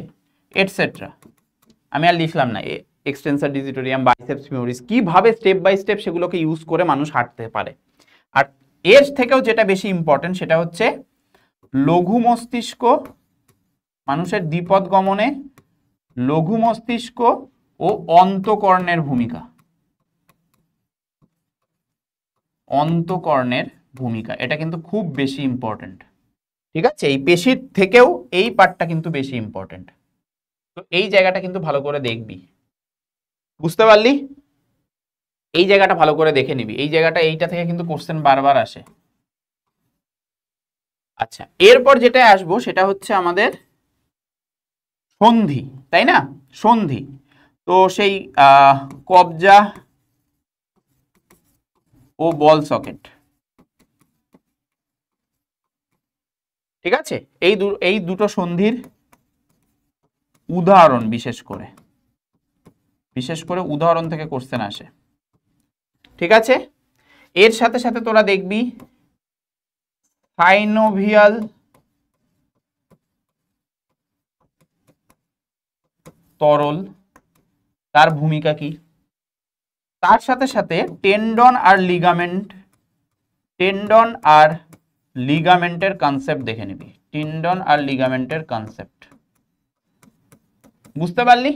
এটসেট্রা। আমি আর লিখলাম না, এক্সটেন্সর ডিজিটোরিয়াম, বাইসেপস ফিমোরিস, কিভাবে স্টেপ বাই স্টেপ সেগুলোকে ইউজ করে মানুষ হাঁটতে পারে। আর এর থেকেও যেটা বেশি ইম্পর্টেন্ট সেটা হচ্ছে লঘু মস্তিষ্ক, মানুষের দ্বিপদ গমনে লঘু মস্তিষ্ক ও অন্তঃকর্ণের ভূমিকা, এটা কিন্তু খুব বেশি ইম্পর্টেন্ট, ঠিক আছে, এই পেশির থেকেও এই পার্টটা কিন্তু বেশি ইম্পর্টেন্ট। তো এই জায়গাটা কিন্তু ভালো করে দেখবি, বুঝতে পারলি? এই জায়গাটা ভালো করে দেখে নিবি, এইটা থেকে কিন্তু কোশ্চেন বারবার আসে। আচ্ছা, এরপর যেটা আসবো সেটা হচ্ছে আমাদের সন্ধি, তাই না? সন্ধি, তো সেই কবজা ও বল সকেট, ঠিক আছে, এই দুটো সন্ধির উদাহরণ, বিশেষ করে উদাহরণ থেকে কোশ্চেন আসে, ঠিক আছে। এর সাথে সাথে তোরা দেখবি সাইনোভিয়াল তরল, তার ভূমিকা কি, তার সাথে সাথে টেন্ডন আর লিগামেন্টের কনসেপ্ট দেখে নিবি, টেন্ডন আর লিগামেন্টের কনসেপ্ট, বুঝতে পারলি?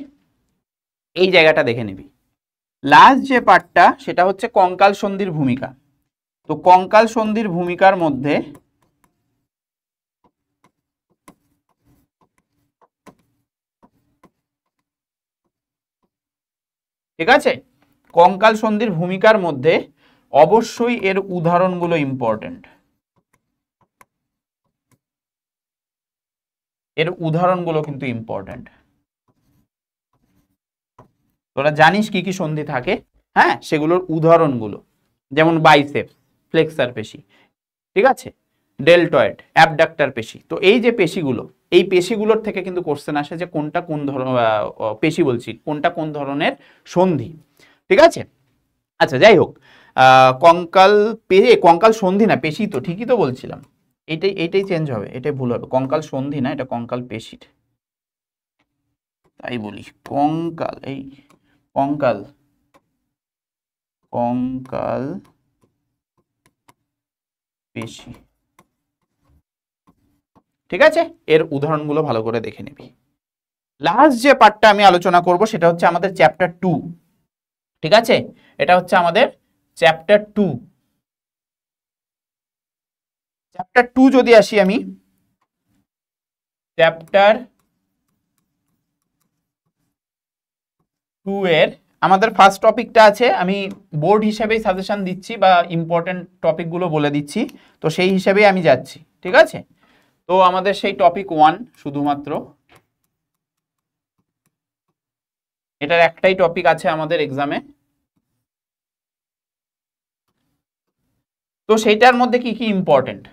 এই জায়গাটা দেখে নিবি। লাস্ট যে পার্টটা সেটা হচ্ছে কঙ্কাল সন্ধির ভূমিকা। তো কঙ্কাল সন্ধির ভূমিকার মধ্যে ঠিক আছে, কঙ্কাল সন্ধির ভূমিকার মধ্যে অবশ্যই এর উদাহরণগুলো ইম্পর্টেন্ট, এর উদাহরণগুলো কিন্তু ইম্পর্টেন্ট। তোরা জানিস কি কি সন্ধি থাকে, হ্যাঁ, সেগুলোর উদাহরণগুলো, যেমন বাইসেপস, ফ্লেক্সার পেশি, ঠিক আছে, ডেলটয়েড, অ্যাবডাক্টর পেশি। তো এই যে পেশিগুলো, এই পেশিগুলোর থেকে কিন্তু কোশ্চেন আসে যে কোনটা কোন ধরনের পেশি, বলছি কোনটা কোন ধরনের সন্ধি, ঠিক আছে। আচ্ছা, যাই হোক, কঙ্কাল সন্ধি না, পেশি, তো ঠিকই তো বলছিলাম, এইটাই চেঞ্জ হবে, এটাই ভুল হবে, কঙ্কাল সন্ধি না, এটা কঙ্কাল পেশির, তাই বলি কঙ্কাল পেশি, ঠিক আছে। এর উদাহরণগুলো ভালো করে দেখে নিবি। লাস্ট যে পার্টটা আমি আলোচনা করব সেটা হচ্ছে আমাদের চ্যাপ্টার 2, ঠিক আছে, এটা হচ্ছে আমাদের চ্যাপ্টার 2। চ্যাপ্টার 2 যদি আসি আমি, চ্যাপ্টার 2 এর আমাদের ফার্স্ট টপিকটা আছে, আমি বোর্ড হিসেবেই সাজেশন দিচ্ছি বা ইম্পর্টেন্ট টপিকগুলো বলে দিচ্ছি, তো সেই হিসেবেই আমি যাচ্ছি, ঠিক আছে। তো আমাদের সেই টপিক 1, শুধুমাত্র এটার একটাই টপিক আছে আমাদের এক্সামে। তো সেইটার মধ্যে কি কি ইম্পর্টেন্ট,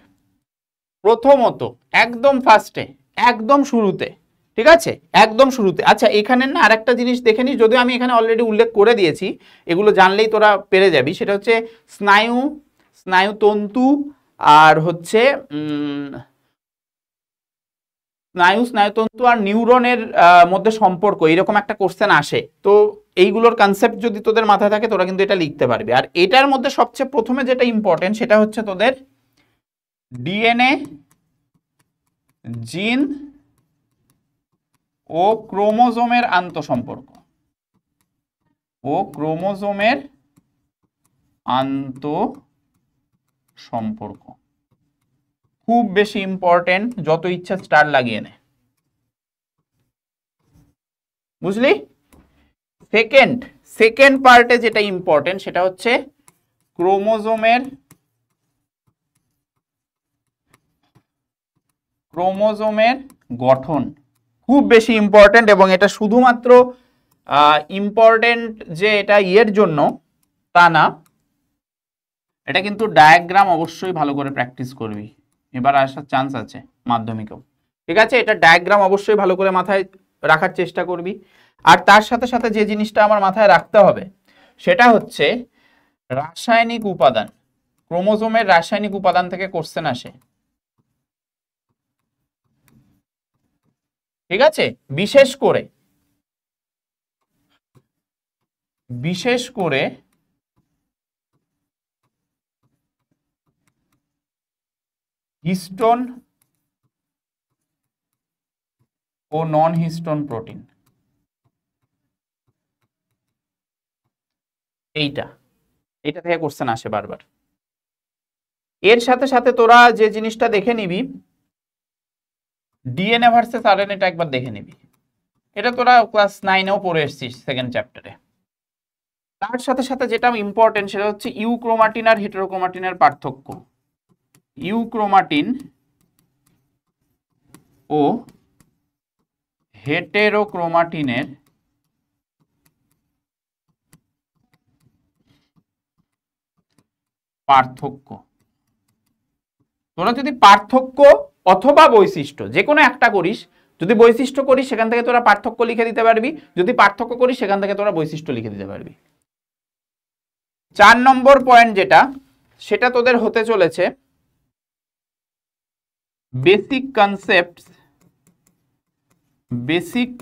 প্রথমত একদম ফার্স্টে, একদম শুরুতে ঠিক আছে, একদম শুরুতে। আচ্ছা এখানে না আরেকটা জিনিস দেখে নিস, যদিও আমি এখানে অলরেডি উল্লেখ করে দিয়েছি, এগুলো জানলেই তোরা পেরে যাবি। সেটা হচ্ছে স্নায়ু, স্নায়ুতন্তু, আর হচ্ছে স্নায়ুতন্তু আর নিউরনের মধ্যে সম্পর্ক, এরকম একটা কোশ্চেন আসে। তো এইগুলোর কনসেপ্ট যদি তোদের মাথায় থাকে তোরা কিন্তু এটা লিখতে পারবি। আর এটার মধ্যে সবচেয়ে প্রথমে যেটা ইম্পর্টেন্ট সেটা হচ্ছে তোদের ডিএনএ, জিন ও ক্রোমোজোমের আন্তঃসম্পর্ক, আন্তঃসম্পর্ক খুব বেশি ইম্পর্টেন্ট, যত ইচ্ছা স্টার লাগিয়ে নে, বুঝলি? সেকেন্ড পার্টে যেটা ইম্পর্টেন্ট সেটা হচ্ছে ক্রোমোজোমের গঠন, খুব বেশি ইম্পর্টেন্ট। এবং এটা শুধুমাত্র ইম্পর্টেন্ট যে এটা ইয়ের জন্য তা না, এটা কিন্তু ডায়াগ্রাম অবশ্যই ভালো করে প্র্যাকটিস করবি, এবার আসার চান্স আছে মাধ্যমিকেও। ঠিক আছে, এটা ডায়াগ্রাম অবশ্যই ভালো করে মাথায় রাখার চেষ্টা করবি। আর তার সাথে সাথে যে জিনিসটা আমার মাথায় রাখতে হবে সেটা হচ্ছে রাসায়নিক উপাদান। ক্রোমোজোমের রাসায়নিক উপাদান থেকে কোশ্চেন আসে। ঠিক আছে, বিশেষ করে হিস্টোন ও নন হিস্টোন প্রোটিন, এইটা থেকে কোশ্চেন আসে বারবার। এর সাথে সাথে তোরা যে জিনিসটা দেখে নিবি, ডিএনএ ভার্সেস আরএনএটা একবার দেখে নিবি। এটা তোরা ক্লাস 9-এও পড়ে এসেছিস সেকেন্ড চ্যাপ্টারে। তার সাথে সাথে যেটা ইম্পর্টেন্ট সেটা হচ্ছে ইউক্রোমাটিন আর হেটেরোক্রোমাটিনের পার্থক্য। ইউক্রোমাটিন ও হেটেরোক্রোমাটিনের পার্থক্য। তোরা যদি পার্থক্য অথবা বৈশিষ্ট্য যে কোনো একটা করিস, যদি বৈশিষ্ট্য করিস সেখান থেকে তোরা পার্থক্য লিখে দিতে পারবি, যদি পার্থক্য করিস সেখান থেকে তোরা বৈশিষ্ট্য লিখে দিতে পারবি। 4 নম্বর পয়েন্ট যেটা, সেটা তোদের হতে চলেছে basic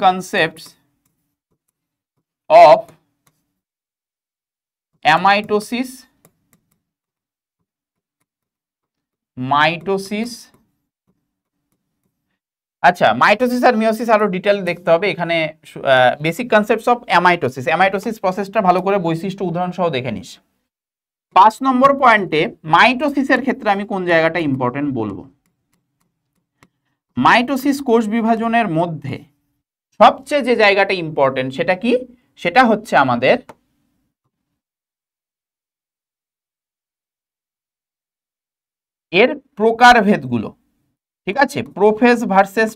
concepts of amitosis, mitosis. আচ্ছা, মাইটোসিস আর মিওসিস আরো ডিটেল দেখতে হবে। এখানে বেসিক কনসেপ্টস অফ অ্যামাইটোসিস প্রসেসটা ভালো করে বৈশিষ্ট্য উদাহরণ সহ দেখে নিস। 5 নম্বর পয়েন্টে মাইটোসিসের ক্ষেত্রে আমি কোন জায়গাটা ইম্পর্টেন্ট বলবো। মাইটোসিস কোষ বিভাজনের মধ্যে সবচেয়ে যে জায়গাটা ইম্পর্টেন্ট সেটা কি, সেটা হচ্ছে আমাদের এর প্রকারভেদগুলো। ঠিক আছে, প্রোফেজ ভার্সেস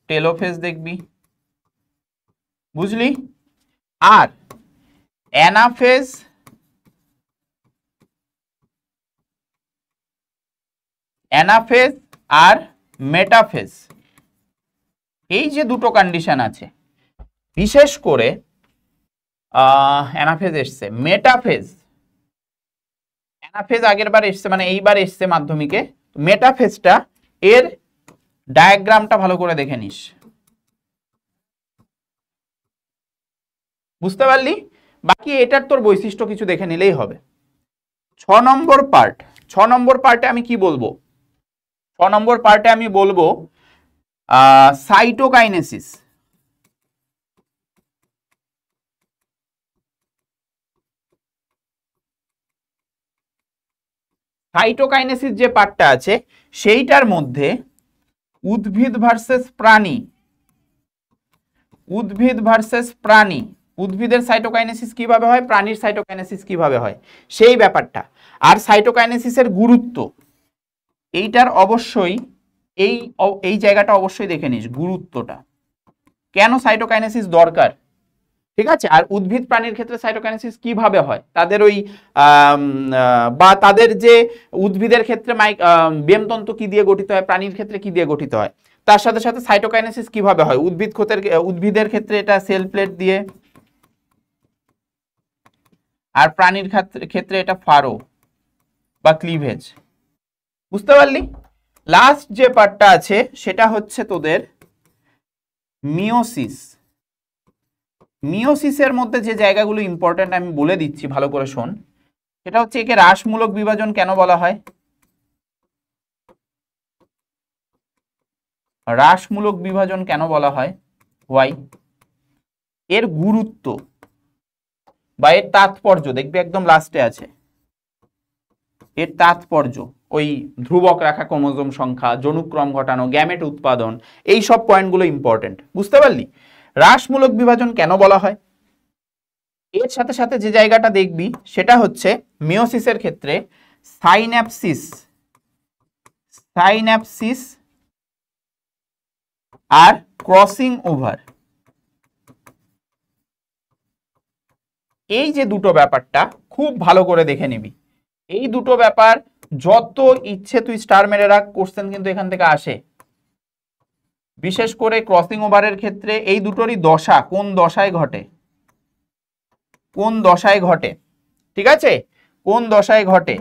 টেলোফেজ দেখবি, বুঝলি? আর অ্যানাফেজ আর মেটাফেজ, এই যে দুটো কন্ডিশন আছে, বিশেষ করে অ্যানাফেজ এসছে, মেটাফেজ আগের বার এসছে, মানে এইবার এসছে মাধ্যমিকে। মেটাফেজটা এর ডায়াগ্রামটা ভালো করে দেখে নিস, বুঝতে পারলি? বাকি এটার তোর বৈশিষ্ট্য কিছু দেখে নিলেই হবে। 6 নম্বর পার্টে আমি কি বলবো? 6 নম্বর পার্টে আমি বলবো সাইটোকাইনেসিস। সাইটোকাইনেসিস যে পার্টটা আছে সেইটার মধ্যে উদ্ভিদ ভার্সেস প্রাণী, উদ্ভিদের সাইটোকাইনেসিস কিভাবে হয়, প্রাণীর সাইটোকাইনেসিস কিভাবে হয়, সেই ব্যাপারটা। আর সাইটোকাইনেসিসের গুরুত্ব, এইটার অবশ্যই এই জায়গাটা অবশ্যই দেখে নিস, গুরুত্বটা কেন সাইটোকাইনেসিস দরকার। ঠিক আছে। আর উদ্ভিদ প্রাণীর ক্ষেত্রে সাইটোকাইনেসিস কিভাবে হয়, তাদের ওই বা তাদের যে উদ্ভিদের ক্ষেত্রে ব্যামতন্তু কি দিয়ে গঠিত হয়, প্রাণীর ক্ষেত্রে কি দিয়ে গঠিত হয়, তার সাথে সাথে সাইটোকাইনেসিস কিভাবে হয়। উদ্ভিদের ক্ষেত্রে এটা সেল প্লেট দিয়ে, আর প্রাণীর ক্ষেত্রে এটা ফারো বা ক্লিভেজ। বুঝতে পারলি? লাস্ট যে পার্টটা আছে সেটা হচ্ছে তোদের মিওসিস। মিওসিসের মধ্যে যে জায়গাগুলো ইম্পর্টেন্ট আমি বলে দিচ্ছি, ভালো করে শোন। সেটা হচ্ছে একে হ্রাসমূলক বিভাজন কেন বলা হয়, হ্রাসমূলক বিভাজন কেন বলা হয়, হোয়াই, এর গুরুত্ব বা এর তাৎপর্য, দেখবি একদম লাস্টে আছে এর তাৎপর্য, ওই ধ্রুবক রাখা ক্রোমোজোম সংখ্যা, জনুক্রম ঘটানো, গ্যামেট উৎপাদন, এই সব পয়েন্টগুলো ইম্পর্টেন্ট। বুঝতে পারলি? হ্রাসমূলক বিভাজন কেন বলা হয়, এর সাথে সাথে যে জায়গাটা দেখবি সেটা হচ্ছে মিওসিসের ক্ষেত্রে সাইন্যাপসিস, সাইন্যাপসিস আর ক্রসিং ওভার, এই যে দুটো ব্যাপারটা খুব ভালো করে দেখে নিবি। এই দুটো ব্যাপার যত ইচ্ছে তুই স্টার মেরে রাখ, কোশ্চেন কিন্তু এখান থেকে আসে। বিশেষ করে ক্রসিং ওভারের ক্ষেত্রে এই দুটোরই দশা কোন দশায় ঘটে, কোন দশায় ঘটে, ঠিক আছে, কোন দশায় ঘটে।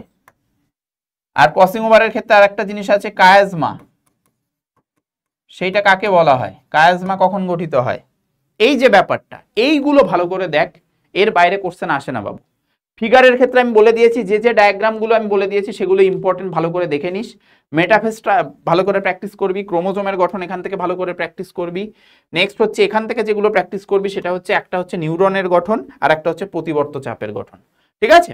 আর ক্রসিং ওভারের ক্ষেত্রে আর একটা জিনিস আছে কায়াজমা, সেইটা কাকে বলা হয়, কায়াজমা কখন গঠিত হয়, এই যে ব্যাপারটা, এইগুলো ভালো করে দেখ, এর বাইরে কোশ্চেন আসে না বাবু। ফিগারের ক্ষেত্রে আমি বলে দিয়েছি, যে যে ডায়াগ্রামগুলো আমি বলে দিয়েছি সেগুলো ইম্পর্টেন্ট, ভালো করে দেখে নিস। মেটাফেসটা ভালো করে প্র্যাকটিস করবি, ক্রোমোজোমের গঠন এখান থেকে ভালো করে প্র্যাকটিস করবি। নেক্সট হচ্ছে এখান থেকে যেগুলো প্র্যাকটিস করবি সেটা হচ্ছে একটা হচ্ছে নিউরনের গঠন, আর একটা হচ্ছে প্রতিবর্ত চাপের গঠন, ঠিক আছে।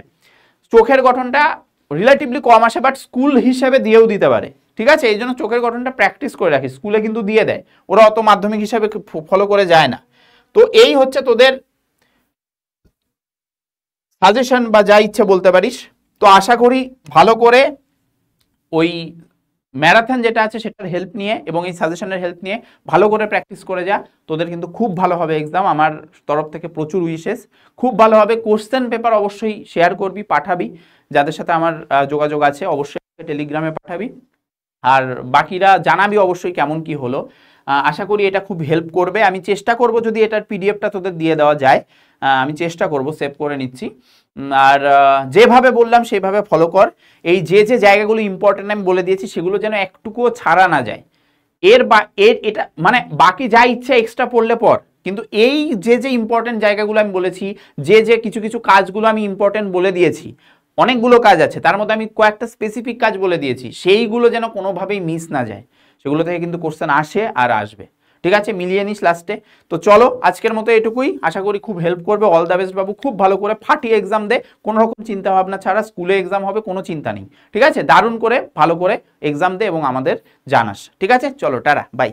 চোখের গঠনটা রিলেটিভলি কম আসে, বাট স্কুল হিসেবে দিয়েও দিতে পারে, ঠিক আছে। এই জন্য চোখের গঠনটা প্র্যাকটিস করে রাখিস, স্কুলে কিন্তু দিয়ে দেয়, ওরা অত মাধ্যমিক হিসাবে ফলো করে যায় না। তো এই হচ্ছে তোদের সাজেশন বা যা ইচ্ছে বলতে পারিস। তো আশা করি ভালো করে ওই ম্যারাথন যেটা আছে সেটার হেল্প নিয়ে এবং এই সাজেশনের হেল্প নিয়ে ভালো করে প্র্যাকটিস করে যা, তোদের কিন্তু খুব ভালো হবে এক্সাম। আমার তরফ থেকে প্রচুর উইশেস, খুব ভালো হবে। কোশ্চেন পেপার অবশ্যই শেয়ার করবি, পাঠাবি, যাদের সাথে আমার যোগাযোগ আছে অবশ্যই টেলিগ্রামে পাঠাবি, আর বাকিরা জানাবি অবশ্যই কেমন কি হলো। আশা করি এটা খুব হেল্প করবে। আমি চেষ্টা করব যদি এটার পিডিএফটা তোদের দিয়ে দেওয়া যায়, আমি চেষ্টা করব, সেভ করে নিচ্ছি। আর যেভাবে বললাম সেইভাবে ফলো কর। এই যে যে জায়গাগুলো ইম্পর্টেন্ট আমি বলে দিয়েছি সেগুলো যেন একটুকুও ছাড়া না যায়। এর এটা মানে বাকি যা ইচ্ছা এক্সট্রা পড়লে পর, কিন্তু এই যে যে ইম্পর্টেন্ট জায়গাগুলো আমি বলেছি, যে যে কিছু কিছু কাজগুলো আমি ইম্পর্টেন্ট বলে দিয়েছি, অনেকগুলো কাজ আছে তার মধ্যে আমি কয়েকটা স্পেসিফিক কাজ বলে দিয়েছি, সেইগুলো যেন কোনোভাবেই মিস না যায়। সেগুলো থেকে কিন্তু কোশ্চেন আসে আর আসবে, ঠিক আছে, মিলিয়ে নিস লাস্টে। তো চলো আজকের মতো এটুকুই, আশা করি খুব হেল্প করবে। অল দ্য বেস্ট বাবু, খুব ভালো করে ফাটিয়ে এক্সাম দে, কোনো রকম চিন্তা ভাবনা ছাড়া। স্কুলে এক্সাম হবে, কোনো চিন্তা নেই, ঠিক আছে। দারুণ করে ভালো করে এক্সাম দে এবং আমাদের জানাস, ঠিক আছে। চলো টাটা, বাই।